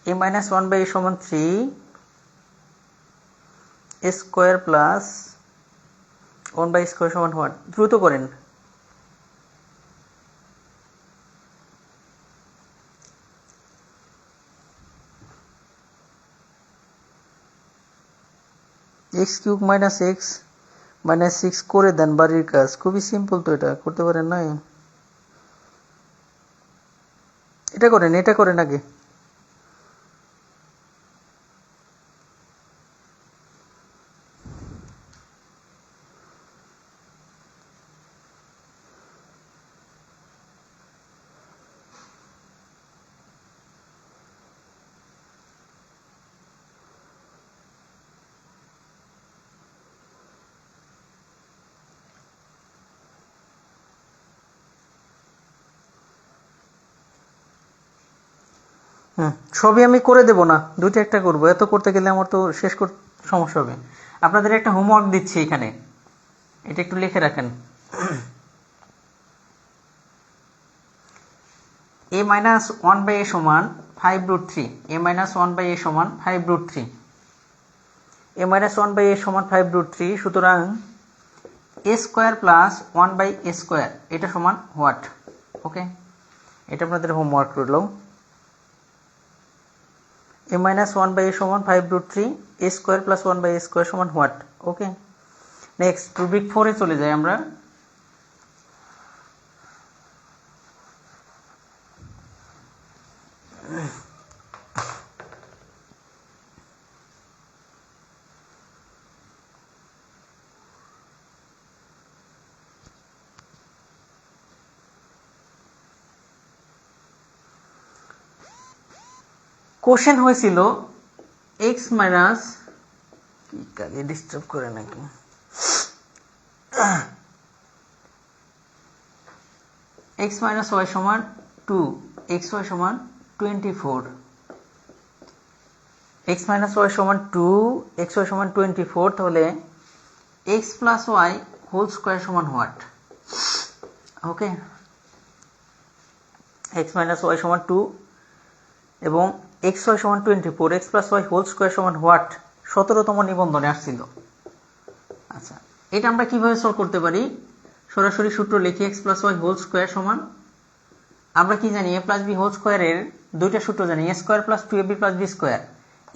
a মাইনাস 1/a সমান 3, a square plus 1/a square সমান হোয়াট? দ্রুত করেন। x cube minus x minus 6 করে দেন বাড়ির কাজ। খুবই সিম্পল তো, এটা করতে পারেন না? এটা করেন আগে। সবই আমি করে দেব না, দুইটা একটা করব। এত করতে গেলে আমার তো শেষ করতে সমস্যা হবে। আপনাদের একটা হোমওয়ার্ক দিচ্ছি এখানে, এটা একটু লিখে রাখেন। a মাইনাস 1/a সমান 5√3, a মাইনাস 1/a সমান 5√3, a মাইনাস 1/a সমান 5√3। সুতরাং a square plus 1/a square এটা সমান হোয়াট? ওকে, এটা আপনাদের হোমওয়ার্ক রইল। a মাইনাস 1/a সমান 5√3, a square plus 1/a square সমান হোয়াট? ওকে, নেক্সট রুবিক 4-এ চলে যাই আমরা। কোশ্চেন হয়েছিল x মাইনাস, কি কাকে ডিস্টার্ব করে নাকি, x মাইনাস y সমান 2, xy সমান 24, x মাইনাস y সমান 2, xy সমান 24। তাহলে x plus y whole square সমান what? Okay, x minus y সমান 2 এবং xy সমান 24, x plus y whole square সমান হোয়াট? 17তম নিবন্ধনে আসছিল। আচ্ছা, এটা আমরা কিভাবে সলভ করতে পারি? সরাসরি সূত্র লিখি, x plus y whole square সমান, আমরা কি জানি a প্লাস b হোল স্কোয়ারের দুইটা সূত্র জানি, a square plus 2ab plus b square.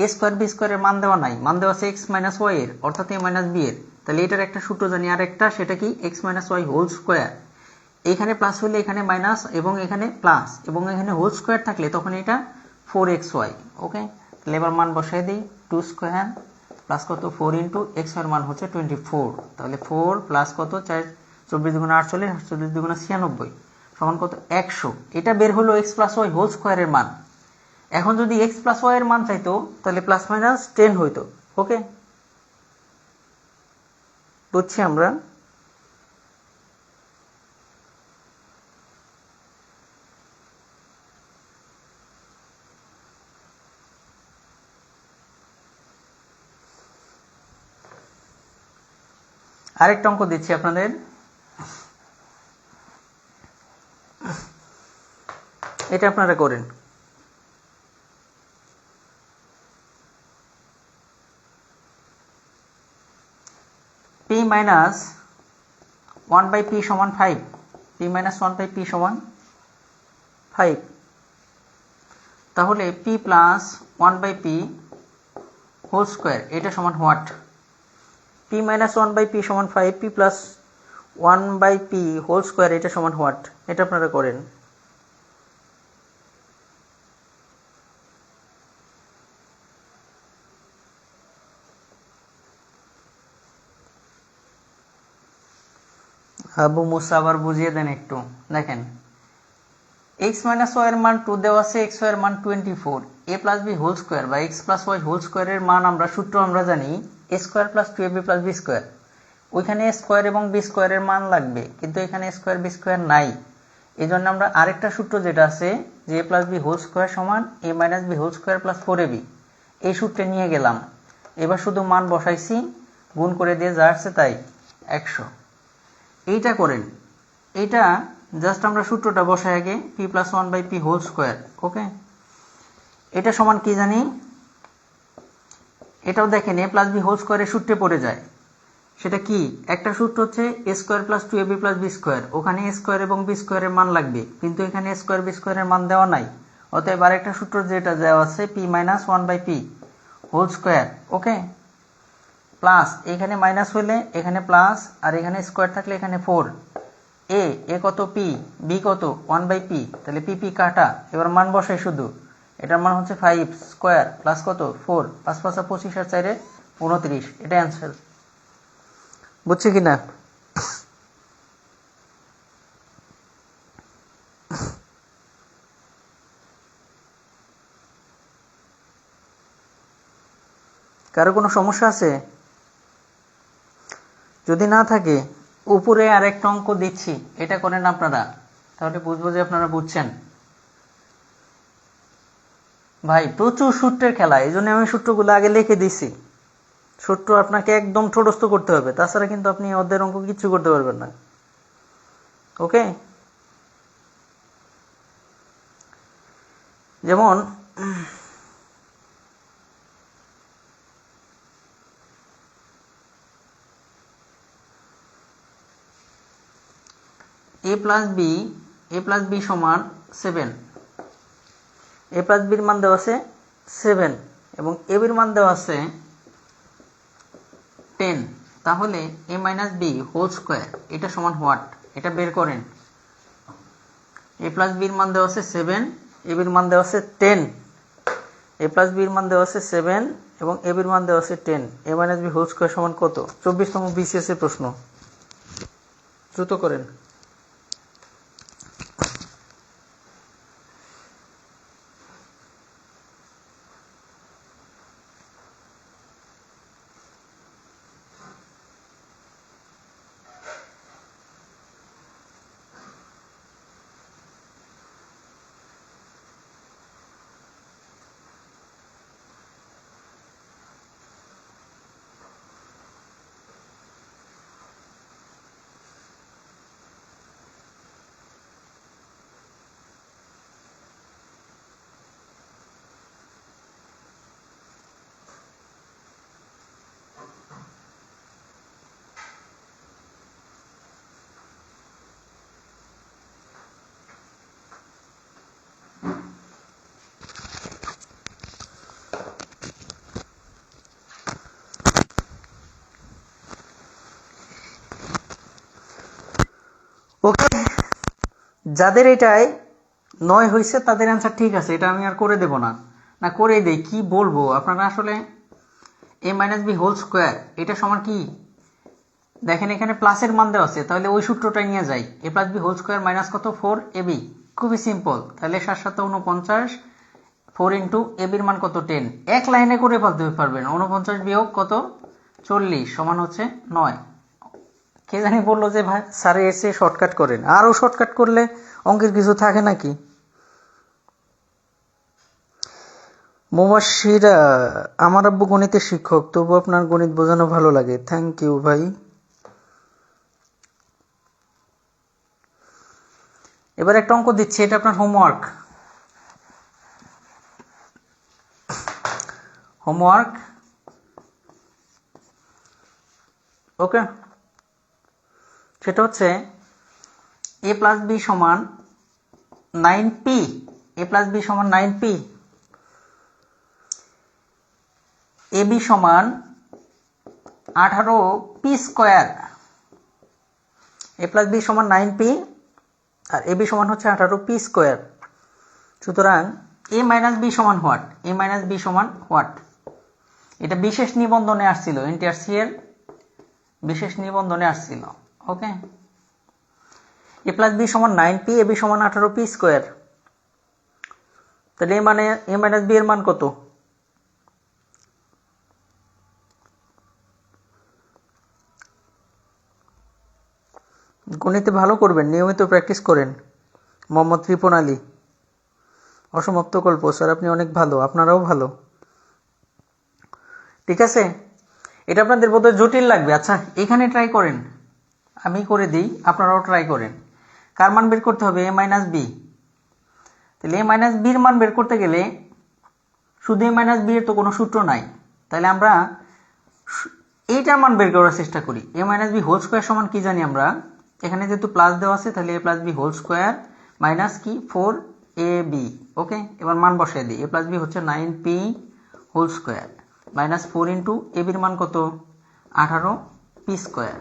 a square b স্কোয়ারের মান দেওয়া নাই, মান দেওয়া আছে x মাইনাস y এর, অর্থাৎ a মাইনাস b এর। তাহলে এটার একটা সূত্র জানি, আর একটা সেটা কি x minus y whole square. এখানে প্লাস হলে এখানে মাইনাস, এবং এখানে প্লাস, এবং এখানে হোল স্কোয়ার থাকলে তখন এটা 4xy। ওকে, তাহলে এবার মান বসাই দিই, 2 স্কোয়ার প্লাস কত 4 ইন্টু এক্স এর মান হচ্ছে 24। তাহলে 4 প্লাস কত 4, 24 দুগুণা 48, 48 দুগুণা 96 সমান কত 100। এটা বের হলো x প্লাস ওয়াই হোল স্কোয়ারের মান। এখন যদি x প্লাস ওয়াই এর মান চাইতো তাহলে প্লাস মাইনাস 10 হইতো। ওকে, বুঝছি আমরা। আরেকটা অঙ্ক দিচ্ছি আপনাদের, এটা আপনারা করেন। p মাইনাস 1/p সমান 5, p মাইনাস 1/p সমান 5। তাহলে p plus 1/p whole square এটা সমান হোয়াট? p মাইনাস 1/p সমান 5, p plus 1/p whole square এটা সমান হোয়াট? এটা আপনারা করেন। আবু মুসা আবার বুঝিয়ে দেন একটু। দেখেন এক্স মাইনাস ওয়াই এর মান 2 দেওয়া আছে, এক্স ওয়াই এর মান 24, A plus B whole square বা এক্স প্লাস ওয়াই হোল স্কোয়ারের মান আমরা সূত্র আমরা জানি A square plus 2ab plus B square. ওইখানে এ স্কোয়ার এবং বি স্কোয়ারের মান লাগবে, কিন্তু এখানে স্কোয়ার বি স্কোয়ার নাই। এই জন্য আমরা আরেকটা সূত্র যেটা আছে যে A plus B whole square সমান A minus B whole square plus 4ab, এই সূত্রে নিয়ে গেলাম। এবার শুধু মান বসাইছি, গুণ করে দিয়ে যা আসছে তাই 100। এইটা করেন, এইটা জাস্ট আমরা সূত্রটা বসাই আগে P plus 1/p whole square. Okay, এটা সমান কি জানি, এটাও দেখেন এ প্লাস বি হোল স্কোয়ারের সূত্রে পড়ে যায়। সেটা কি, একটা সূত্র হচ্ছে A square plus 2ab plus B square, ওখানে এ স্কোয়ার এবং বি স্কোয়ারের মান লাগবে, কিন্তু এখানে এ স্কোয়ার বি স্কোয়ারের মান দেওয়া নাই। অতএব আরেকটা সূত্র যেটা দেওয়া আছে P minus 1/p whole square. Okay, plus এখানে মাইনাস হলে এখানে প্লাস, আর এখানে স্কোয়ার থাকলে এখানে 4। এ কত, পি, বি কত 1/p, তাহলে পি কাটা। এবার মান বসাই শুধু, এটার মান হচ্ছে 5 স্কোয়ার প্লাস কত 4, 5 5 25 আর 4 29, এটা অ্যান্সার। বুঝছে কিনা? কারো কোনো সমস্যা আছে? যদি না থাকে উপরে আরেকটা অঙ্ক দিচ্ছি, এটা করেন আপনারা, তাহলে বুঝবো যে আপনারা বুঝছেন। ভাই প্রচুর সূত্রের খেলা, এই জন্য আমি সূত্রগুলো আগে লিখে দিছি। সূত্র আপনাকে একদম ঠোঁটস্থ করতে হবে, তাছাড়া কিন্তু আপনি অর্ধের অঙ্ক কিচ্ছু করতে পারবেন না। ওকে, যেমন এ প্লাস বি সমান 7, এ প্লাস বির মান দেওয়া আছে 7 এবং এ বির মান দেওয়া আছে 10। তাহলে এ মাইনাস বি হোল স্কোয়ার এটা সমান হোয়াট, এটা বের করেন। এ প্লাস বির মান দেওয়া আছে 7, এ বির মান দেওয়া আছে 10। এ প্লাস বির মান দেওয়া আছে 7 এবং এ বির মান দেওয়া আছে 10। এ মাইনাস বি হোল স্কোয়ার সমান কত? 24তম বিসিএস এর প্রশ্ন, দ্রুত করেন। ওকে, যাদের এটাই 9 হয়েছে তাদের অ্যান্সার ঠিক আছে, এটা আমি আর করে দেব না, না করে দেই, কি বলবো আপনারা আসলে। এ মাইনাস বি হোল স্কোয়ার এটা সমান কি, দেখেন এখানে প্লাসের মান দেওয়া আছে, তাহলে ওই সূত্রটাই নিয়ে যাই। A plus B whole square minus কত 4 এ বি, খুবই সিম্পল। তাহলে 7 7 49, 4 ইন্টু এ বির মান কত 10, এক লাইনে করে ফেলতে পারবেন। 49 বিয়োগ কত 40 সমান হচ্ছে 9। কে জানি বললো যে ভাই স্যারে এসে শর্টকাট করেন, আরও শর্টকাট করলে অঙ্কের কিছু থাকে নাকি। মুবাশশির, আমার আব্বু গণিতের শিক্ষক, তবু আপনার গণিত বোঝানো ভালো লাগে, থ্যাংক ইউ ভাই। এবার একটা অঙ্ক দিচ্ছি, এটা আপনার হোমওয়ার্ক। ওকে, সেটা হচ্ছে এ প্লাস বি সমান 9p, এ প্লাস বি সমান 9p, এ বি সমান 18p স্কোয়ার। এ প্লাস বি সমান 9p আর এ বি সমান হচ্ছে 18p স্কোয়ার। সুতরাং এ মাইনাস বি সমান হোয়াট, এ মাইনাস বি সমান হোয়াট, এটা বিশেষ নিবন্ধনে আসছিল, এনটিআরসি এর বিশেষ নিবন্ধনে আসছিল। ওকে, এ প্লাস বি সমান 9p, এ বি সমান 18p স্কোয়ার। তাহলে এ মাইনাস বি এর মান কত? গণিতে ভালো করবেন, নিয়মিত প্র্যাকটিস করেন। মোহাম্মদ রিপন আলী, অসমাপ্ত গল্প। স্যার আপনি অনেক ভালো, আপনারাও ভালো। ঠিক আছে, এটা আপনাদের বোধহয় জটিল লাগবে। আচ্ছা এখানে ট্রাই করেন, আমি করে দিই, আপনারাও ট্রাই করেন। কার মান বের করতে হবে? এ মাইনাস বি। তাহলে এ মাইনাস বির মান বের করতে গেলে শুধু এ মাইনাস বি এর তো কোনো সূত্র নাই, তাহলে আমরা এইটার মান বের করার চেষ্টা করি। এ মাইনাস বি হোল স্কোয়ার সমান কি জানি আমরা? এখানে যেহেতু প্লাস দেওয়া আছে, তাহলে A plus B whole square minus কি 4ab। ওকে, এবার মান বসাই দিই। এ প্লাস বি হচ্ছে 9p whole square minus 4 into A বির মান কত? 18p square.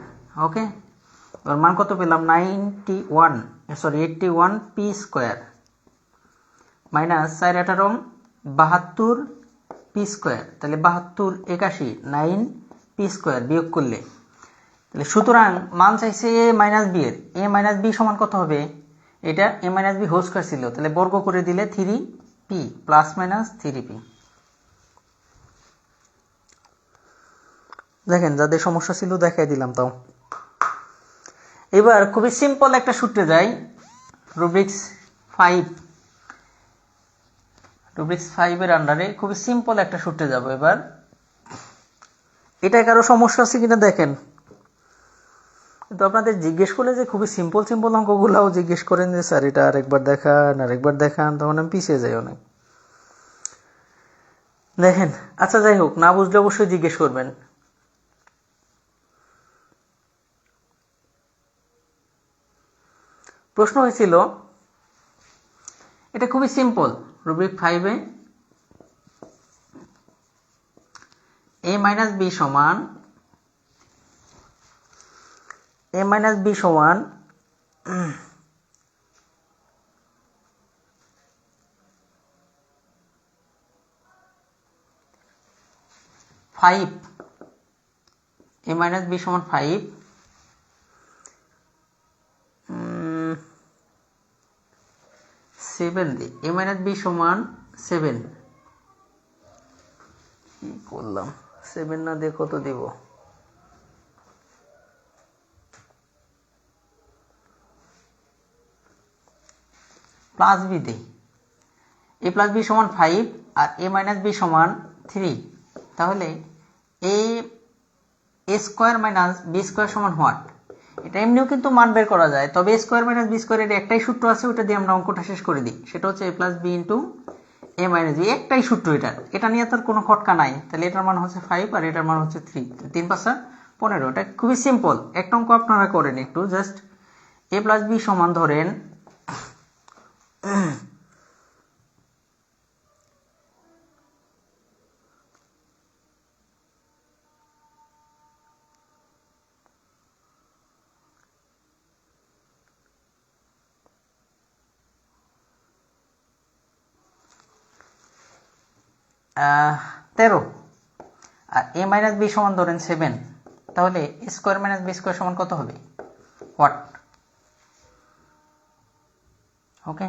ওকে, এবার মান কত পেলাম? 81p square minus 4 18 72p square. তাহলে 72 81 9p স্কোয়ার বিয়োগ করলে, তাহলে সুতরাং মান চাইছে এ মাইনাস বি এর। এ মাইনাস বি সমান কত হবে? এটা এ মাইনাস বি হোল স্কোয়ার ছিল, তাহলে বর্গ করে দিলে 3p প্লাস মাইনাস 3p। দেখেন যাদের সমস্যা ছিল দেখাই দিলাম তাও। এবার খুবই সিম্পল একটা সূত্রে যাই, রুব্রিক্স 5 এর আন্ডারে খুবই সিম্পল একটা সূত্রে যাব। এবার এটা কারো সমস্যা আছে কিনা দেখেন। কিন্তু আপনাদের জিজ্ঞেস করলে যে খুবই সিম্পল অঙ্কগুলাও জিজ্ঞেস করেন যে স্যার এটা আরেকবার দেখান, তখন আমি পিছিয়ে যাই অনেক। দেখেন, আচ্ছা যাই হোক, না বুঝলে অবশ্যই জিজ্ঞেস করবেন। প্রশ্ন হয়েছিল, এটা খুবই সিম্পল, রুব্রিক 5-এ এ মাইনাস বি সমান 5, এ মাইনাস বি সমান 5, 7 দিই। এ মাইনাস বি সমান 7, কি করলাম? 7 না দিয়ে কত দিব? প্লাস বি দিই। এ প্লাস বি সমান 5 আর এ মাইনাস বি সমান 3, তাহলে এ স্কোয়ার মাইনাস বি স্কোয়ার সমান হোয়াট? এটা এমনিও কিন্তু মান বের করা যায়, তবে এ স্কোয়ার মাইনাস বি স্কোয়ারের একটাই সূত্র আছে, ওটা দিয়ে আমরা অঙ্কটা শেষ করে দিই। সেটা হচ্ছে A plus b into A minus B, একটাই সূত্র এটা নিয়ে তার কোনো খটকা নাই। তাহলে এটার মান হচ্ছে 5 আর এটার মান হচ্ছে 3, 3 5 15। এটা খুবই সিম্পল একটা অঙ্ক, আপনারা করেন একটু। জাস্ট এ প্লাস বি সমান ধরেন আহ 13 আর এ মাইনাস বি সমান ধরেন 7, তাহলে স্কোয়ার মাইনাস বি স্কোয়ার সমান কত হবে? হোয়াট? ওকে,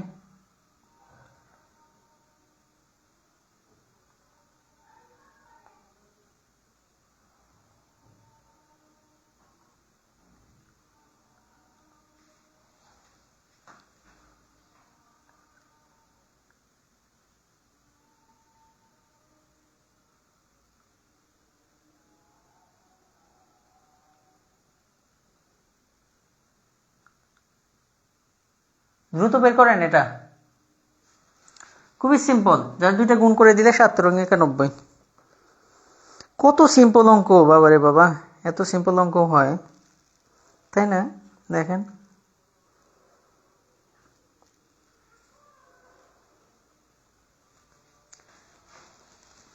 দ্রুত বের করেন। এটা খুবই সিম্পল, যার দুইটা গুণ করে দিলে 7×91। কত সিম্পল অঙ্ক, বাবারে বাবা, এত সিম্পল অঙ্ক হয়, তাই না? দেখেন,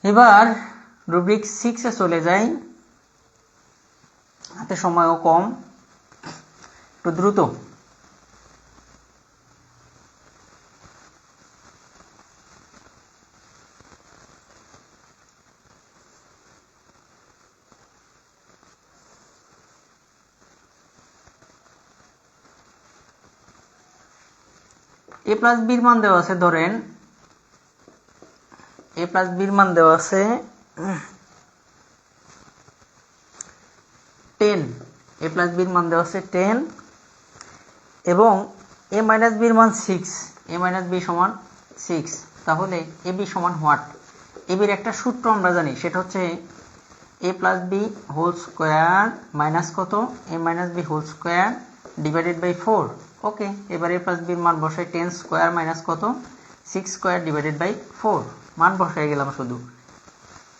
এবার রুব্রিক 6-এ চলে যাই। হাতে সময়ও কম, একটু দ্রুত। এ প্লাস বির মান দেওয়া আছে, ধরেন এ প্লাস বির মান দেওয়া আছে 10, এ প্লাস বির মান দেওয়া আছে 10 এবং এ মাইনাস বির মান 6, এ মাইনাস বি সমান 6। তাহলে এ বি সমান হোয়াট? এ বির একটা সূত্র আমরা জানি, সেটা হচ্ছে A plus B whole square minus কত, A minus B whole square divided by 4। Okay, এবার এ প্লাস বির মান বসাই 10 স্কোয়ার মাইনাস কত 6 স্কোয়ার ডিভাইডেড বাই 4, মান বসাই গেলাম শুধু।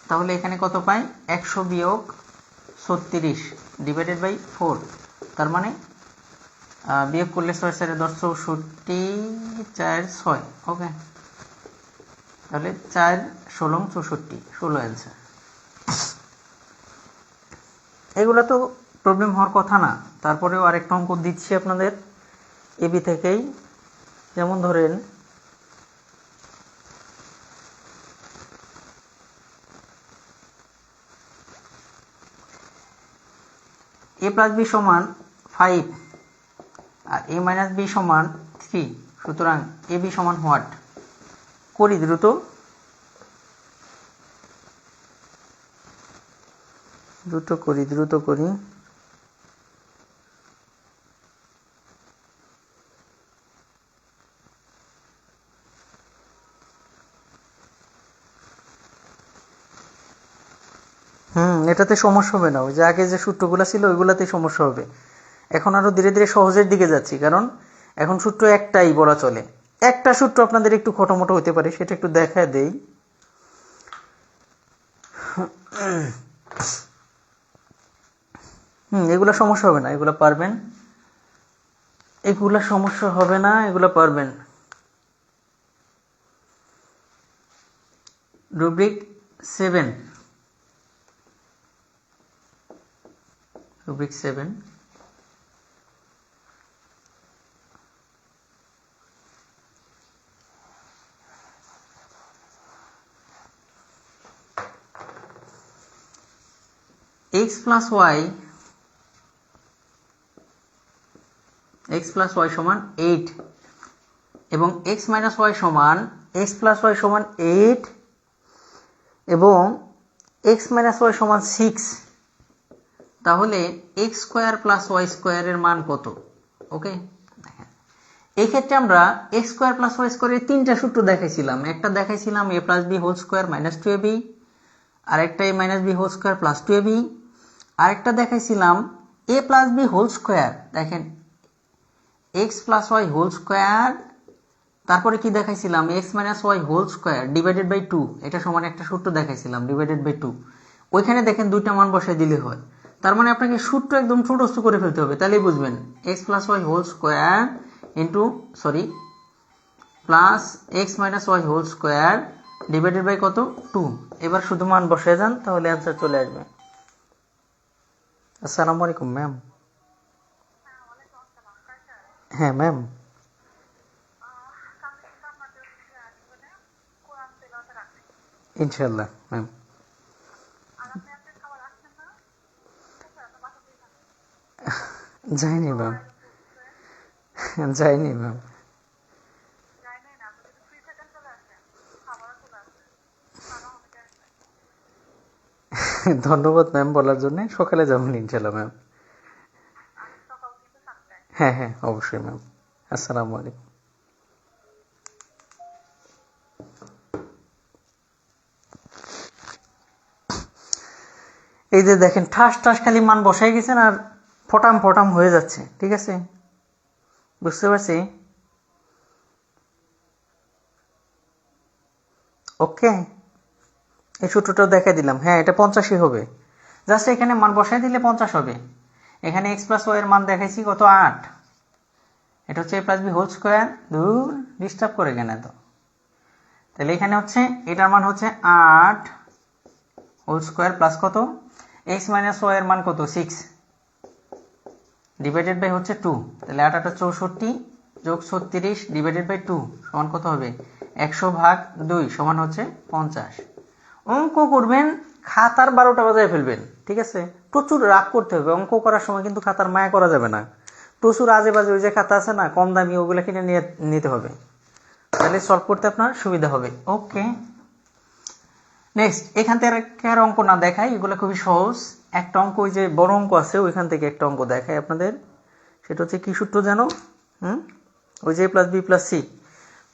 তাহলে এখানে কত পাই 100 বিয়োগ 36 ডিভাইডেড বাই 4, তার মানে বিয়োগ করলে 6 4 10 64 4 6। ওকে, তাহলে 4 16 64 16 অ্যান্সার। এগুলো তো প্রবলেম হওয়ার কথা না, তারপরেও আরেকটা অঙ্ক দিচ্ছি আপনাদের এবি থেকেই। যেমন ধরেন এ প্লাস বি সমান 5 আর এ মাইনাস বি সমান 3, সুতরাং এ বি সমান হোয়াট? করি দ্রুত করি। এটাতে সমস্যা হবে না, ওই যে আগে যে সূত্রগুলো ছিল ওইগুলাতেই সমস্যা হবে। এখন আরো ধীরে ধীরে সহজের দিকে যাচ্ছি, কারণ এখন সূত্র একটাই বলা চলে। একটা সূত্র আপনাদের একটু খটোমটো হতে পারে, সেটা একটু দেখায় দেই। এগুলা সমস্যা হবে না, এগুলা পারবেন, এগুলা সমস্যা হবে না, এগুলা পারবেন। Rubric 7, rubric 7 x plus y সমান 8 এবং x মাইনাস y সমান x প্লাস y সমান 8 এবং x মাইনাস y সমান 6। তাহলে x স্কোয়ার প্লাস y স্কোয়ারের মান কত? ওকে, এই ক্ষেত্রে আমরা x স্কোয়ার প্লাস y স্কোয়ারের তিনটা সূত্র দেখাইছিলাম। একটা দেখাইছিলাম a plus B whole square minus 2ab, আরেকটা a minus B whole square plus 2ab, আরেকটা দেখাইছিলাম a plus B whole square, দেখেন x plus y whole square, তারপরে কি দেখাইছিলাম x minus y whole square divided by 2, এটা সমান একটা সূত্র দেখাইছিলাম ডিভাইডেড বাই 2। ওইখানে দেখেন দুইটা মান বসাই দিলে হয়। তার মানে আপনাকে সূত্র একদম ছোটস্থ করে ফেলতে হবে, তাহলেই বুঝবেন। x plus y whole square plus x minus y whole square divided by কত 2। এবার শুধু মান বসায় যান, তাহলে অ্যান্সার চলে আসবে। আসসালামু আলাইকুম ম্যাম। হ্যাঁ ম্যাম, ইনশাল্লাহ ম্যাম। যাইনি ম্যাম, যাইনি ম্যাম। ধন্যবাদ ম্যাম বলার জন্য। সকালে যাবেন ইনশাল্লাহ ম্যাম। হ্যাঁ হ্যাঁ অবশ্যই ম্যাম। আসসালামু আলাইকুম। এই যে দেখেন ঠাস ঠাস খালি মান বসাই গেছেন আর ফটাম ফটাম হয়ে যাচ্ছে, ঠিক আছে, বুঝতে পারছি। ওকে, এই সূত্রটাও দেখাই দিলাম। হ্যাঁ, এটা 50ই হবে, জাস্ট এখানে মান বসাই দিলে 50 হবে। এখানে x প্লাস ওয়াই এর মান দেখাইছি কত 8, এটা হচ্ছে a plus B whole square. দূর, ডিস্টার্ব করে কেন তো। তাহলে এখানে হচ্ছে এটার মান হচ্ছে 8 হোল স্কোয়ার প্লাস কত x মাইনাস ওয়াই এর মান কত 6 ডিভাইডেড বাই হচ্ছে 2। তাহলে 8 8 64 যোগ 36 ডিভাইডেড বাই 2 সমান কত হবে 100/2 সমান হচ্ছে 50। অঙ্ক করবেন খাতার 12টা বাজায় ফেলবেন, ঠিক আছে। প্রচুর রাগ করতে হবে অঙ্ক করার সময়, কিন্তু খাতার মায়া করা যাবে না। প্রচুর আজে বাজে ওই যে খাতা আছে না কম দামি, ওগুলো কিনে নিতে হবে। তাহলে সলভ করতে আপনার সুবিধা হবে। ওকে, নেক্সট এখান থেকে আর অঙ্ক না দেখাই, এগুলো খুবই সহজ। একটা অঙ্ক, ওই যে বড় অঙ্ক আছে ওইখান থেকে একটা অঙ্ক দেখাই আপনাদের। সেটা হচ্ছে কি সূত্র জানো? ওই যে a plus B plus c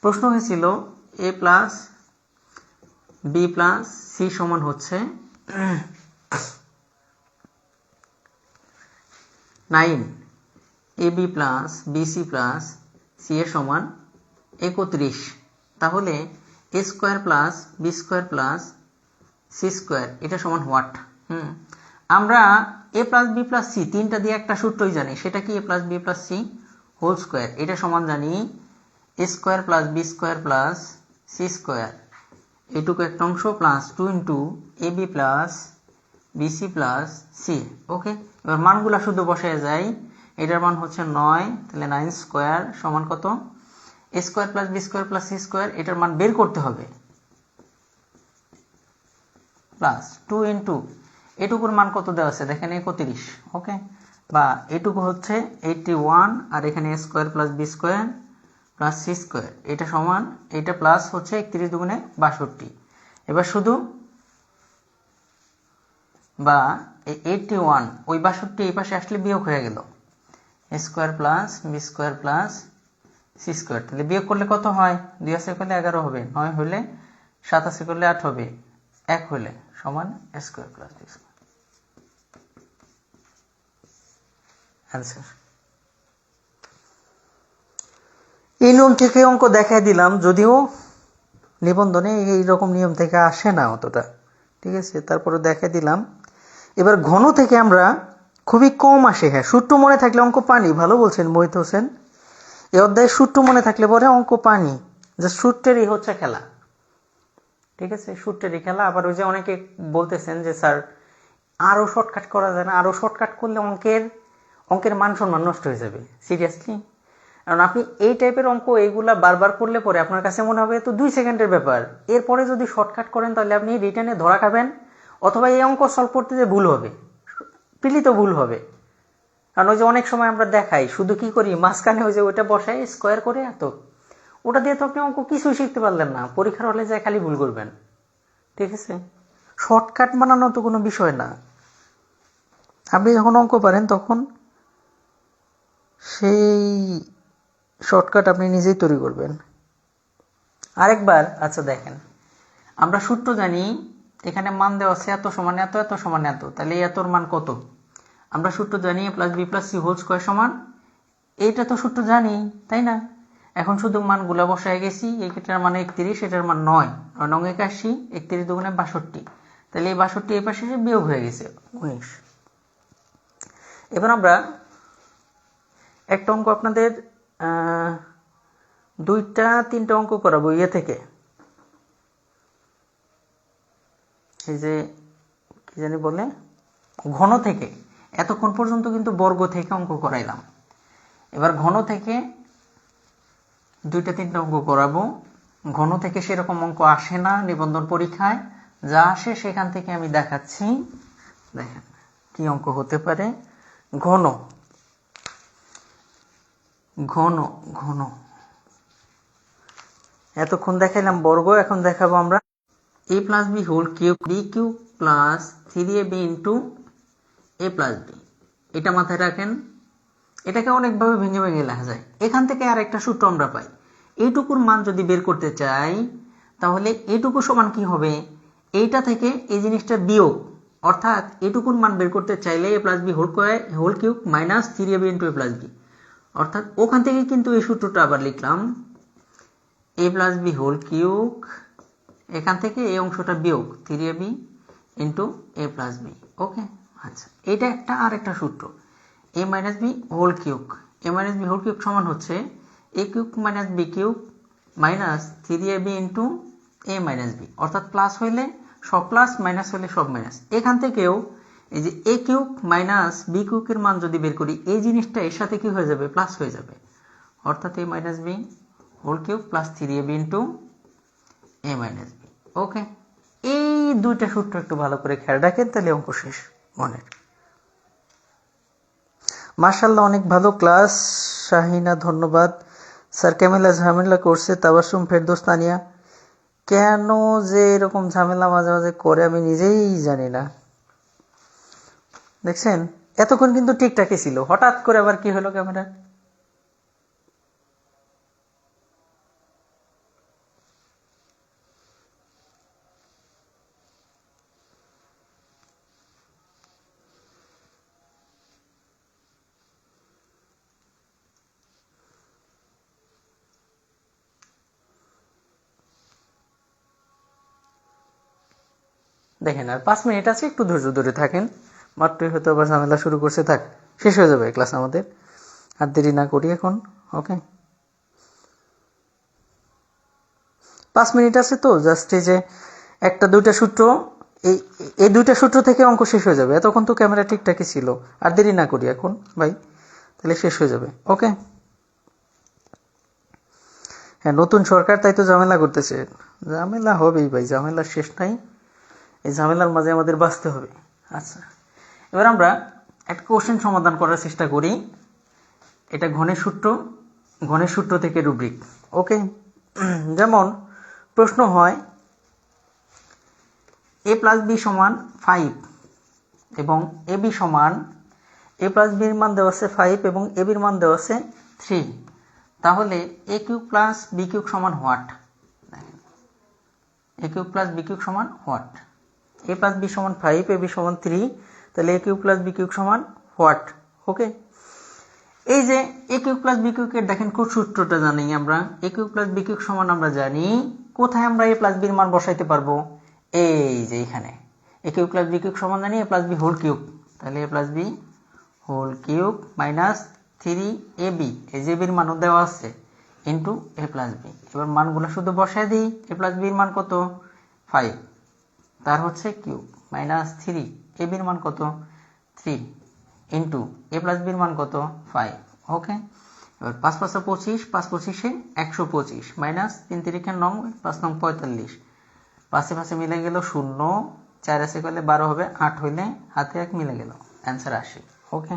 প্রশ্ন হয়েছিল, a plus B plus c সমান হচ্ছে 9 ab plus BC plus c এর সমান 31। তাহলে a square plus B square plus C square এটা সমান হোয়াট? আমরা a plus B plus c তিনটা দিয়ে একটা সূত্রই জানি, সেটা কি a plus B plus C whole square. এটা সমান জানি a square plus B square plus C square, এটুকু একটা অংশ plus 2 into A B plus BC plus C. Okay, এবার মানগুলা শুধু বসে যায়। এটার মান হচ্ছে 9, তাহলে 9 স্কোয়ার সমান কত? A square plus B square plus C square, এটার মান বের করতে হবে, প্লাস 2 ইন্টু এটুকুর মান কত দেওয়া আছে দেখেন 31। ওকে, বা এটুকু হচ্ছে 81, আর এখানে A square plus B square plus C square এটা সমান, এটা প্লাস হচ্ছে 31 দুগুণে 62। এবার শুধু বা 81 ওই 62 এই পাশে আসলে বিয়োগ হয়ে গেল, A square plus B square plus C square. তাহলে বিয়োগ করলে কত হয়? 2 আছে করলে 11 হবে, 9 হলে 7 আছে করলে 8 হবে, 1 হলে সমান A square plus B square. Answer. এই নিয়ম থেকে অঙ্ক দেখাই দিলাম, যদিও নিবন্ধনে এইরকম নিয়ম থেকে আসে না অতটা, ঠিক আছে, তারপরে দেখাই দিলাম। এবার ঘন থেকে আমরা খুবই কম আসে। হ্যাঁ, সূত্র মনে থাকলে অঙ্ক পানি, ভালো বলছেন মোহিত হোসেন। এই অধ্যায়ে সূত্র মনে থাকলে পরে অঙ্ক পানি, যে সূত্রেরই হচ্ছে খেলা, ঠিক আছে, সূত্রেরই খেলা। আবার ওই যে অনেকে বলতেছেন যে স্যার আরও শর্টকাট করা যায় না, আরও শর্টকাট করলে অঙ্কের মান সম্মান নষ্ট হয়ে যাবে। সিরিয়াসলি, কারণ আপনি এই টাইপের অঙ্ক এইগুলা বারবার করলে পরে আপনার কাছে মনে হবে তো 2 সেকেন্ডের ব্যাপার। এরপরে যদি শর্টকাট করেন তাহলে আপনি রিটার্নে ধরা খাবেন, অথবা এই অঙ্ক সলভ করতে যে ভুল হবে, প্রিলিত ভুল হবে। কারণ ওই যে অনেক সময় আমরা দেখাই, শুধু কি করি মাঝখানে ওই যে ওইটা বসাই স্কোয়ার করে এত, ওটা দিয়ে তো আপনি অঙ্ক কিছুই শিখতে পারলেন না, পরীক্ষার হলে যায় খালি ভুল করবেন, ঠিক আছে। শর্টকাট বানানো তো কোনো বিষয় না। আপনি যখন অঙ্ক পারেন তখন সেই শর্টকাট আপনি নিজেই তৈরি করবেন। আরেকবার, আচ্ছা দেখেন, আমরা সূত্র জানি, এখানে মান দেওয়া আছে এত সমান এত, এত সমান এত, তাহলে এতর মান কত? আমরা সূত্র জানি plus B plus C whole square সমান, এইটা তো সূত্র জানি, তাই না? এখন শুধু মানগুলা বসায় গেছি, এটার মানে 31, এটার মান 9, 9 81, 31 দুগুণে 62, তাহলে এই 62 এই পাশে বিয়োগ হয়ে গেছে 19। এবার আমরা একটা অঙ্ক আপনাদের 2-3টা অঙ্ক করাবো ইয়ে থেকে, এই যে কি জানি বলে ঘন থেকে। এতক্ষণ পর্যন্ত কিন্তু বর্গ থেকে অঙ্ক করাইলাম, এবার ঘন থেকে 2-3টা অঙ্ক করাবো। ঘন থেকে সেরকম অঙ্ক আসে না নিবন্ধন পরীক্ষায়, যা আসে সেখান থেকে আমি দেখাচ্ছি। দেখেন কি অঙ্ক হতে পারে। ঘন ঘন ঘন এতক্ষণ দেখাইলাম বর্গ, এখন দেখাবো আমরা a plus B whole cube b cube plus 3ab into A plus b. এটা মাথায় রাখেন, এটাকে অনেকভাবে ভেঙে ভেঙে লেখা যায়। এখান থেকে আর একটা সূত্র আমরা পাই, এইটুকুর মান যদি বের করতে চাই তাহলে এইটুকু সমান কি হবে, এইটা থেকে এই জিনিসটা বিয়োগ, অর্থাৎ এইটুকুর মান বের করতে চাইলে A plus B whole cube minus 3ab into A plus B, অর্থাৎ ওখান থেকে কিন্তু এই সূত্রটা আবার লিখলাম A plus B whole cube, এখান থেকে এই অংশটা বিয়োগ 3ab ইন্টু এ প্লাস বি। ওকে, আচ্ছা, এটা একটা আর একটা সূত্র A minus B whole cube. A minus B whole cube সমান হচ্ছে A cube minus B cube minus 3ab into A minus B, অর্থাৎ প্লাস হইলে সব প্লাস, মাইনাস হইলে সব মাইনাস। এখান থেকেও এই যে এ কিউব মাইনাস বি কিউবের মান যদি বের করি, এই জিনিসটা এর সাথে কি হয়ে যাবে, প্লাস হয়ে যাবে, অর্থাৎ A minus B whole cube plus 3ab into A minus B. Okay, এই দুইটা সূত্র একটু ভালো করে খেয়াল রাখেন, তাহলে অঙ্ক শেষ মনের। মাশাআল্লাহ, অনেক ভালো ক্লাস। শাহিনা ধন্যবাদ, স্যার ক্যামেলা ঝামেলা করছে তাবাসসুম ফেরদৌস্তানিয়া, কেন যে এরকম ঝামেলা মাঝে মাঝে করে আমি নিজেই জানি না। দেখছেন এতক্ষণ কিন্তু ঠিকঠাকই ছিল, হঠাৎ করে আবার কি হলো ক্যামেরা। দেখেন আর 5 মিনিট আছে, একটু ধৈর্য ধরে থাকেন। মাত্রই হয়তো আবার ঝামেলা শুরু করছে, থাক শেষ হয়ে যাবে ক্লাস আমাদের, আর দেরি না করি এখন। ওকে 5 মিনিট আছে তো, জাস্ট এই যে একটা দুইটা সূত্র, এই দুইটা সূত্র থেকে অঙ্ক শেষ হয়ে যাবে। এতক্ষণ তো ক্যামেরা ঠিকঠাকই ছিল, আর দেরি না করি এখন ভাই, তাহলে শেষ হয়ে যাবে। ওকে হ্যাঁ, নতুন সরকার তাই তো ঝামেলা করতেছে। ঝামেলা হবেই ভাই, ঝামেলার শেষ নাই, এই ঝামেলার মাঝে আমাদের বাঁচতে হবে। আচ্ছা এবার আমরা একটা কোশ্চেন সমাধান করার চেষ্টা করি। এটা ঘনের সূত্র থেকে রুব্রিক। ওকে যেমন প্রশ্ন হয় a প্লাস বি সমান 5 এবং এ বি সমান, এ প্লাস বির মান দেওয়া আছে 5 এবং এ বির মান দেওয়া আছে 3, তাহলে a cube plus B cube সমান what? A cube plus B cube সমান হোয়াট? এ প্লাস বি সমান 5, এ বি সমান 3, তাহলে a cube plus B cube সমান হোয়াট? ওকে এই যে এ কিউব প্লাস বি কিউবের দেখেন কোন সূত্রটা জানি আমরা, এ কিউব প্লাস বি কিউব সমান আমরা জানি কোথায় আমরা এ প্লাস বির মান বসাইতে পারবো, এই যে এখানে A cube plus B cube সমান জানি A plus B whole cube, তাহলে A plus B whole cube minus 3ab, এই যে বির মানও দেওয়া আছে, ইন্টু এ প্লাস বি। এবার মানগুলো শুধু বসায় দিই, এ প্লাস বির মান কত 5, তার হচ্ছে কিউব মাইনাস 3, এ বির মান কত 3, ইন্টু এ প্লাস বির মান কত 5। ওকে এবার 5 5 25, 5 25 125 মাইনাস 3 3 9, 5 9 45, পাশে পাশে মিলে গেল 0, 4 আছে করলে 12 হবে, 8 হইলে হাতে 1 মিলে গেল, অ্যান্সার 80। ওকে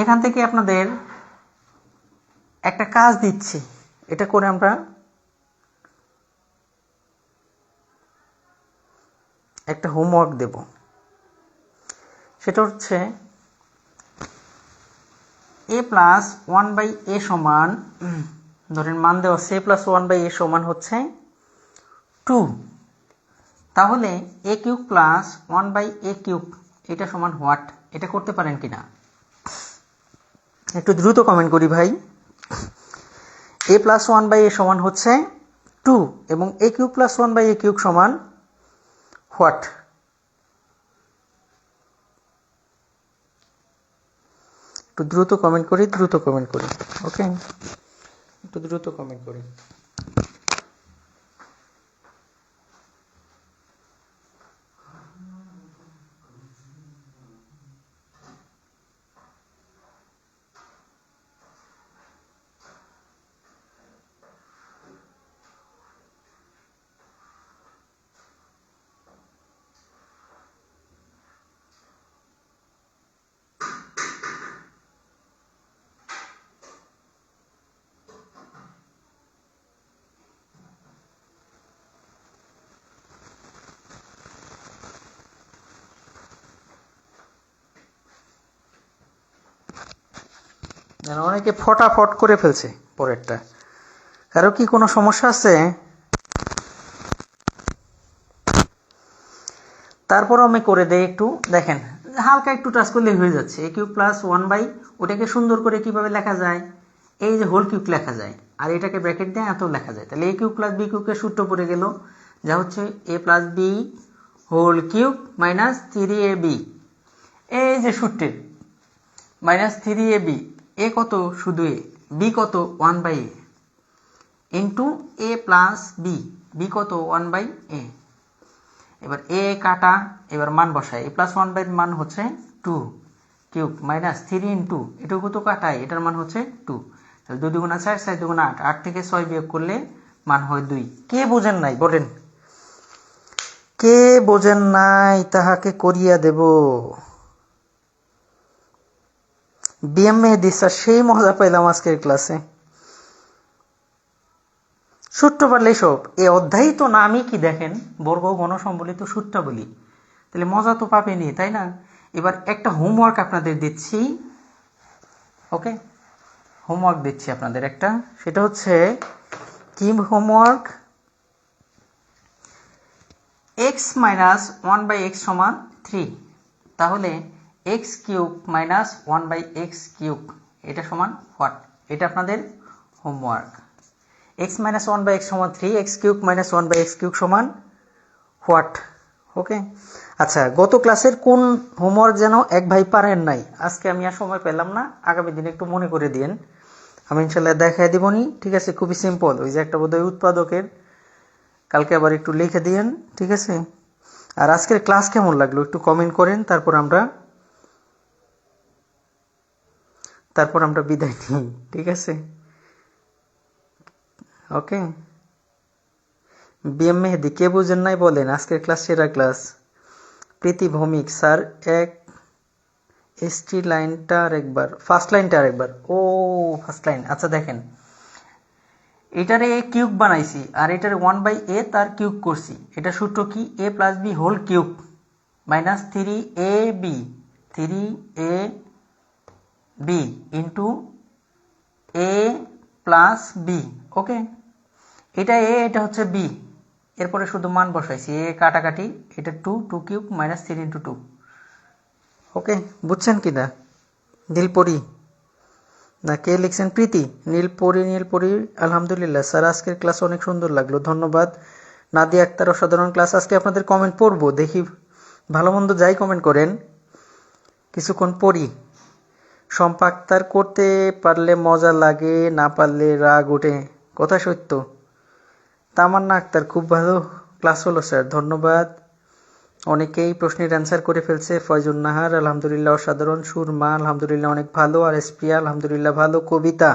এখান থেকে আপনাদের একটা কাজ দিচ্ছি, এটা করে আমরা একটা হোমওয়ার্ক দেব। সেটা হচ্ছে a প্লাস 1/a সমান, ধরেন মান দেওয়া আছে a প্লাস 1/a সমান হচ্ছে 2, তাহলে a cube plus 1/a cube এটা সমান হোয়াট? এটা করতে পারেন কিনা একটু দ্রুত কমেন্ট করি ভাই। a প্লাস 1/a সমান হচ্ছে 2 এবং a cube plus 1/a cube সমান হোয়াট? একটু দ্রুত কমেন্ট করি, ওকে একটু দ্রুত কমেন্ট করি। অনেকে ফটাফট করে ফেলছে পরেরটা, কারো কি কোনো সমস্যা আছে? তারপর আমি করে দেই একটু, দেখেন হালকা একটু টাচ করলে হয়ে যাচ্ছে। এ কিউব প্লাস 1/, ওটাকে সুন্দর করে কিভাবে লেখা যায়, এই যে হোল কিউব লেখা যায়, আর এটাকে ব্র্যাকেট দিয়ে এত লেখা যায়, তাহলে এ কিউব প্লাস বি কিউবের সূত্র পড়ে গেল, যা হচ্ছে A plus B whole cube minus 3ab, এই যে সূত্রের মাইনাস 3ab, এ কত শুধু এ, বি কত 1/a ইন্টু এ প্লাস বি, বি কত 1/a। এবার এ কাটা, এবার মান বসায়, এ প্লাস 1/, মান হচ্ছে 2 কিউব মাইনাস 3 ইন্টু এটুকু তো কাটায়, এটার মান হচ্ছে 2, তাহলে 2 2 4, 4 2 8, 8 থেকে 6 বিয়োগ করলে মান হয় 2। কে বোঝেন নাই বলেন, কে বোঝেন নাই তাহাকে করিয়া দেব। বিএম মেহেদি স্যার, সেই মজা পাইলাম আজকের ক্লাসে। সূত্র পারলেই সব। এই অধ্যায়ই তো নামই কি দেখেন, বর্গ ঘন সম্বলিত সূত্রাবলী। তাহলে মজা তো পাবেনি, তাই না? এবার একটা হোমওয়ার্ক আপনাদের দিচ্ছি, ওকে? হোমওয়ার্ক দিচ্ছি আপনাদের একটা, সেটা হচ্ছে কি হোমওয়ার্ক? এক্স মাইনাস 1/x সমান 3, তাহলে x cube minus 1/x cube এটা সমান হোয়াট? এটা আপনাদের হোমওয়ার্ক। এক্স মাইনাস 1/x সমান 3, x cube minus 1/x cube সমান হোয়াট? ওকে। আচ্ছা, গত ক্লাসের কোন হোমওয়ার্ক যেন এক ভাই পারেন নাই, আজকে আমি আর সময় পেলাম না, আগামী দিনে একটু মনে করে দিন, আমি ইনশাল্লাহ দেখাই দিবনি। ঠিক আছে, খুবই সিম্পল। ওই যে একটা বোধহয় উৎপাদকের, কালকে আবার একটু লিখে দিয়েন, ঠিক আছে? আর আজকের ক্লাস কেমন লাগলো একটু কমেন্ট করেন, তারপর আমরা বিদায় নিই, ঠিক আছে? ওকে। বিএম মেহেদি, কে বুঝেন নাই বলেন, আজকের ক্লাস সেরা ক্লাস। প্রীতি ভৌমিক, স্যার এক এসটি লাইনটা আরেকবার, ফার্স্ট লাইনটা আরেকবার। ও ফার্স্ট লাইন, আচ্ছা দেখেন, এটারে কিউব বানাইছি আর এটারে 1/a তার কিউব করছি। এটা সূত্র কি? a plus B whole cube minus 3ab 3ab into a plus B. Okay, এটা a, এটা হচ্ছে b, এরপরে শুধু মান বসাইছি, a কাটাকাটি, এটা 2 কিউব মাইনাস 3 ইন্টু 2। ওকে, বুঝছেন কি না? নীলপরি না, কে লিখছেন? প্রীতি। নীলপরি, আলহামদুলিল্লাহ স্যার, আজকের ক্লাস অনেক সুন্দর লাগলো, ধন্যবাদ। নাদিয়া আক্তার, অসাধারণ ক্লাস। আজকে আপনাদের কমেন্ট পড়বো, দেখি ভালো মন্দ যাই কমেন্ট করেন, কিছুক্ষণ পড়ি। শম্পা আক্তার, করতে পারলে মজা লাগে, না পারলে রাগ ওঠে, কথা সত্য। তামান্না আক্তার, খুব ভালো ক্লাস হলো স্যার, ধন্যবাদ। অনেকেই প্রশ্নের অ্যান্সার করে ফেলছে। ফয়জুন নাহার, আলহামদুলিল্লাহ অসাধারণ। সুরমা, আলহামদুলিল্লাহ অনেক ভালো। আর এসপিয়া, আলহামদুলিল্লাহ ভালো। কবিতা,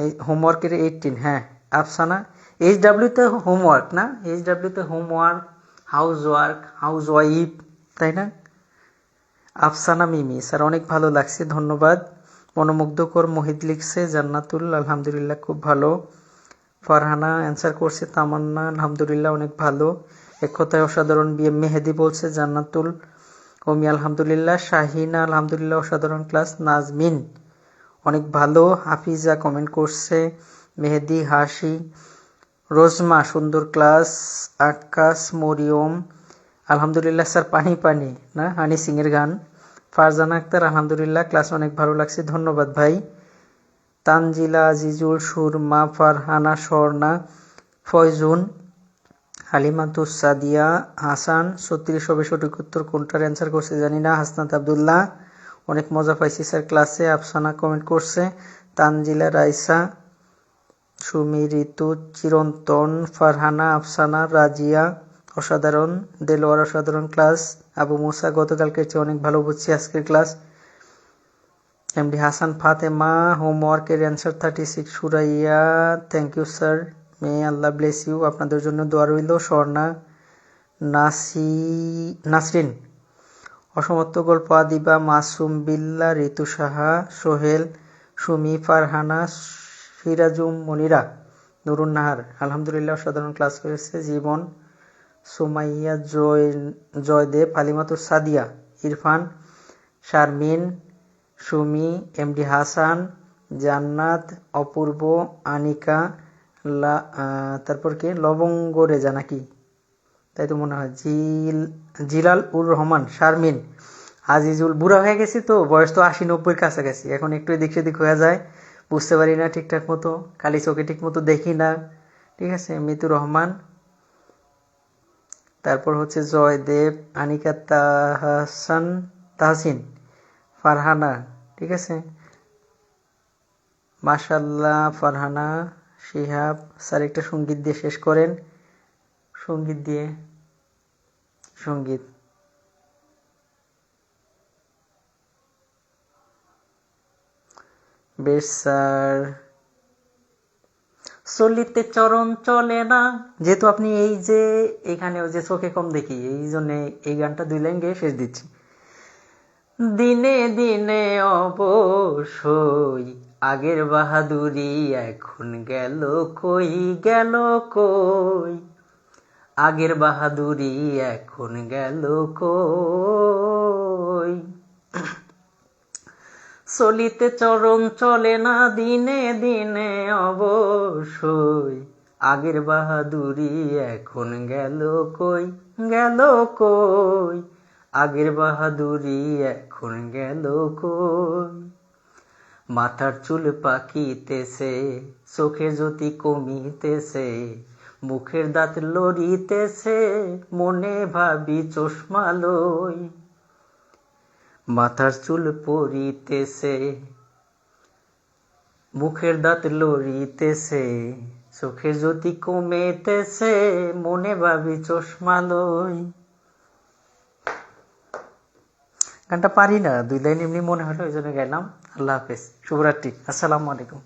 এই হোমওয়ার্কের 18, হ্যাঁ। আফসানা, HW-তে হোমওয়ার্ক না, HW-তে হোমওয়ার্ক, হাউস ওয়াইফ, তাই না? আফসানা মিমি, স্যার অনেক ভালো লাগছে, ধন্যবাদ। মনোমুগ্ধকর মোহিত লিখছে। জান্নাতুল, আলহামদুলিল্লাহ খুব ভালো। ফারহানা অ্যান্সার করছে। তামান্না, আলহামদুলিল্লাহ অনেক ভালো, এক কথায় অসাধারণ। বিএম মেহেদি বলছে। জান্নাতুল ওমি, আলহামদুলিল্লাহ। শাহিনা, আলহামদুলিল্লাহ অসাধারণ ক্লাস। নাজমিন, অনেক ভালো। হাফিজা কমেন্ট করছে। মেহেদি, হাসি, রোজমা, সুন্দর ক্লাস। আকাশ, মরিয়ম, আলহামদুলিল্লাহ স্যার, পানি পানি না, হানি সিং এর গান। ফারজানা আক্তার, আলহামদুলিল্লাহ ক্লাস অনেক ভালো লাগছে, ধন্যবাদ ভাই। তানজিলা, আজিজুল, সুরমা, ফারহানা, স্বর্ণা, ফয়জুন, হালিমাতুস সাদিয়া, হাসান। 36 হবে সঠিক উত্তর, কোনটার অ্যান্সার করছে জানি না। হাসনাত আবদুল্লাহ, অনেক মজা পাইছি স্যার ক্লাসে। আফসানা কমেন্ট করছে। তানজিলা, রাইসা, সুমি, ঋতু, চিরন্তন, ফারহানা, আফসানা, রাজিয়া অসাধারণ। দেলোয়ার, অসাধারণ ক্লাস। আবু মুসা, গতকালকের চেয়ে অনেক ভালো বুঝছি আজকের ক্লাস। এমডি হাসান, ফাতেমা, হোমওয়ার্কের answer 36। Suraiya, thank you sir, may Allah bless you, আপনাদের জন্য দোয়া রইল। স্বর্ণা, নাসরিন, অসমাপ্ত গল্প। আদিবা, মাসুম, বিল্লা, ঋতু সাহা, সোহেল, সুমি, ফারহানা, সিরাজুম, মনিরা, নুরুন নাহার, আলহামদুলিল্লাহ অসাধারণ ক্লাস করেছে। জীবন, সুমাইয়া, জয়দেব, হালিমাতুস সাদিয়া, ইরফান, শারমিন, সুমি, এমডি হাসান, জান্নাত, অপূর্ব, আনিকা, তারপর কি লবঙ্গ রেজা নাকি, তাই তো মনে হয়। জিলাল উর রহমান, শারমিন, আজিজুল। বুড়া হয়ে গেছি তো, বয়স তো 80-90-এর কাছাকাছি, এখন একটু এদিক সেদিক হয়ে যায়, বুঝতে পারি না ঠিকঠাক মতো, খালি চোখে ঠিক মতো দেখি না, ঠিক আছে। মিতুর রহমান, তারপর হচ্ছে জয়দেব, আনিকা, তাহসিন, ফারহানা, ঠিক আছে। মাশাল্লাহ ফারহানা। শিহাব, স্যার একটা সঙ্গীত দিয়ে শেষ করেন, সঙ্গীত। বেশ স্যার। চলিতে চরণ চলে না, যেহেতু আপনি এই যে এখানে ওই যে চোখে কম দেখি, এই জন্য এই গানটা 2 লাইন গিয়ে শেষ দিচ্ছি। দিনে দিনে অবশ্যই আগের বাহাদুরি এখন গেল কই, গেল কই, আগের বাহাদুরি এখন গেল কই। চলিতে চরণ চলে না দিনে দিনে অবশ্যই, আগের বাহাদুরি এখন গেল কই, গেল কই, আগের বাহাদুরি এখন গেল কই। মাথার চুল পাকিতেছে, চোখের জ্যোতি কমিতেছে, মুখের দাঁত লড়িতেছে, মনে ভাবি চশমা লই। মাথার চুল পড়িতেছে, মুখের দাঁত লড়িতেছে, চোখের জ্যোতি কমিতেছে, মনে ভাবি চশমা লই। গানটা পারি না, 2 লাইন এমনি মনে হলো, ওই জন্য গেলাম। আল্লাহ হাফেজ, শুভরাত্রি, আসসালামু আলাইকুম।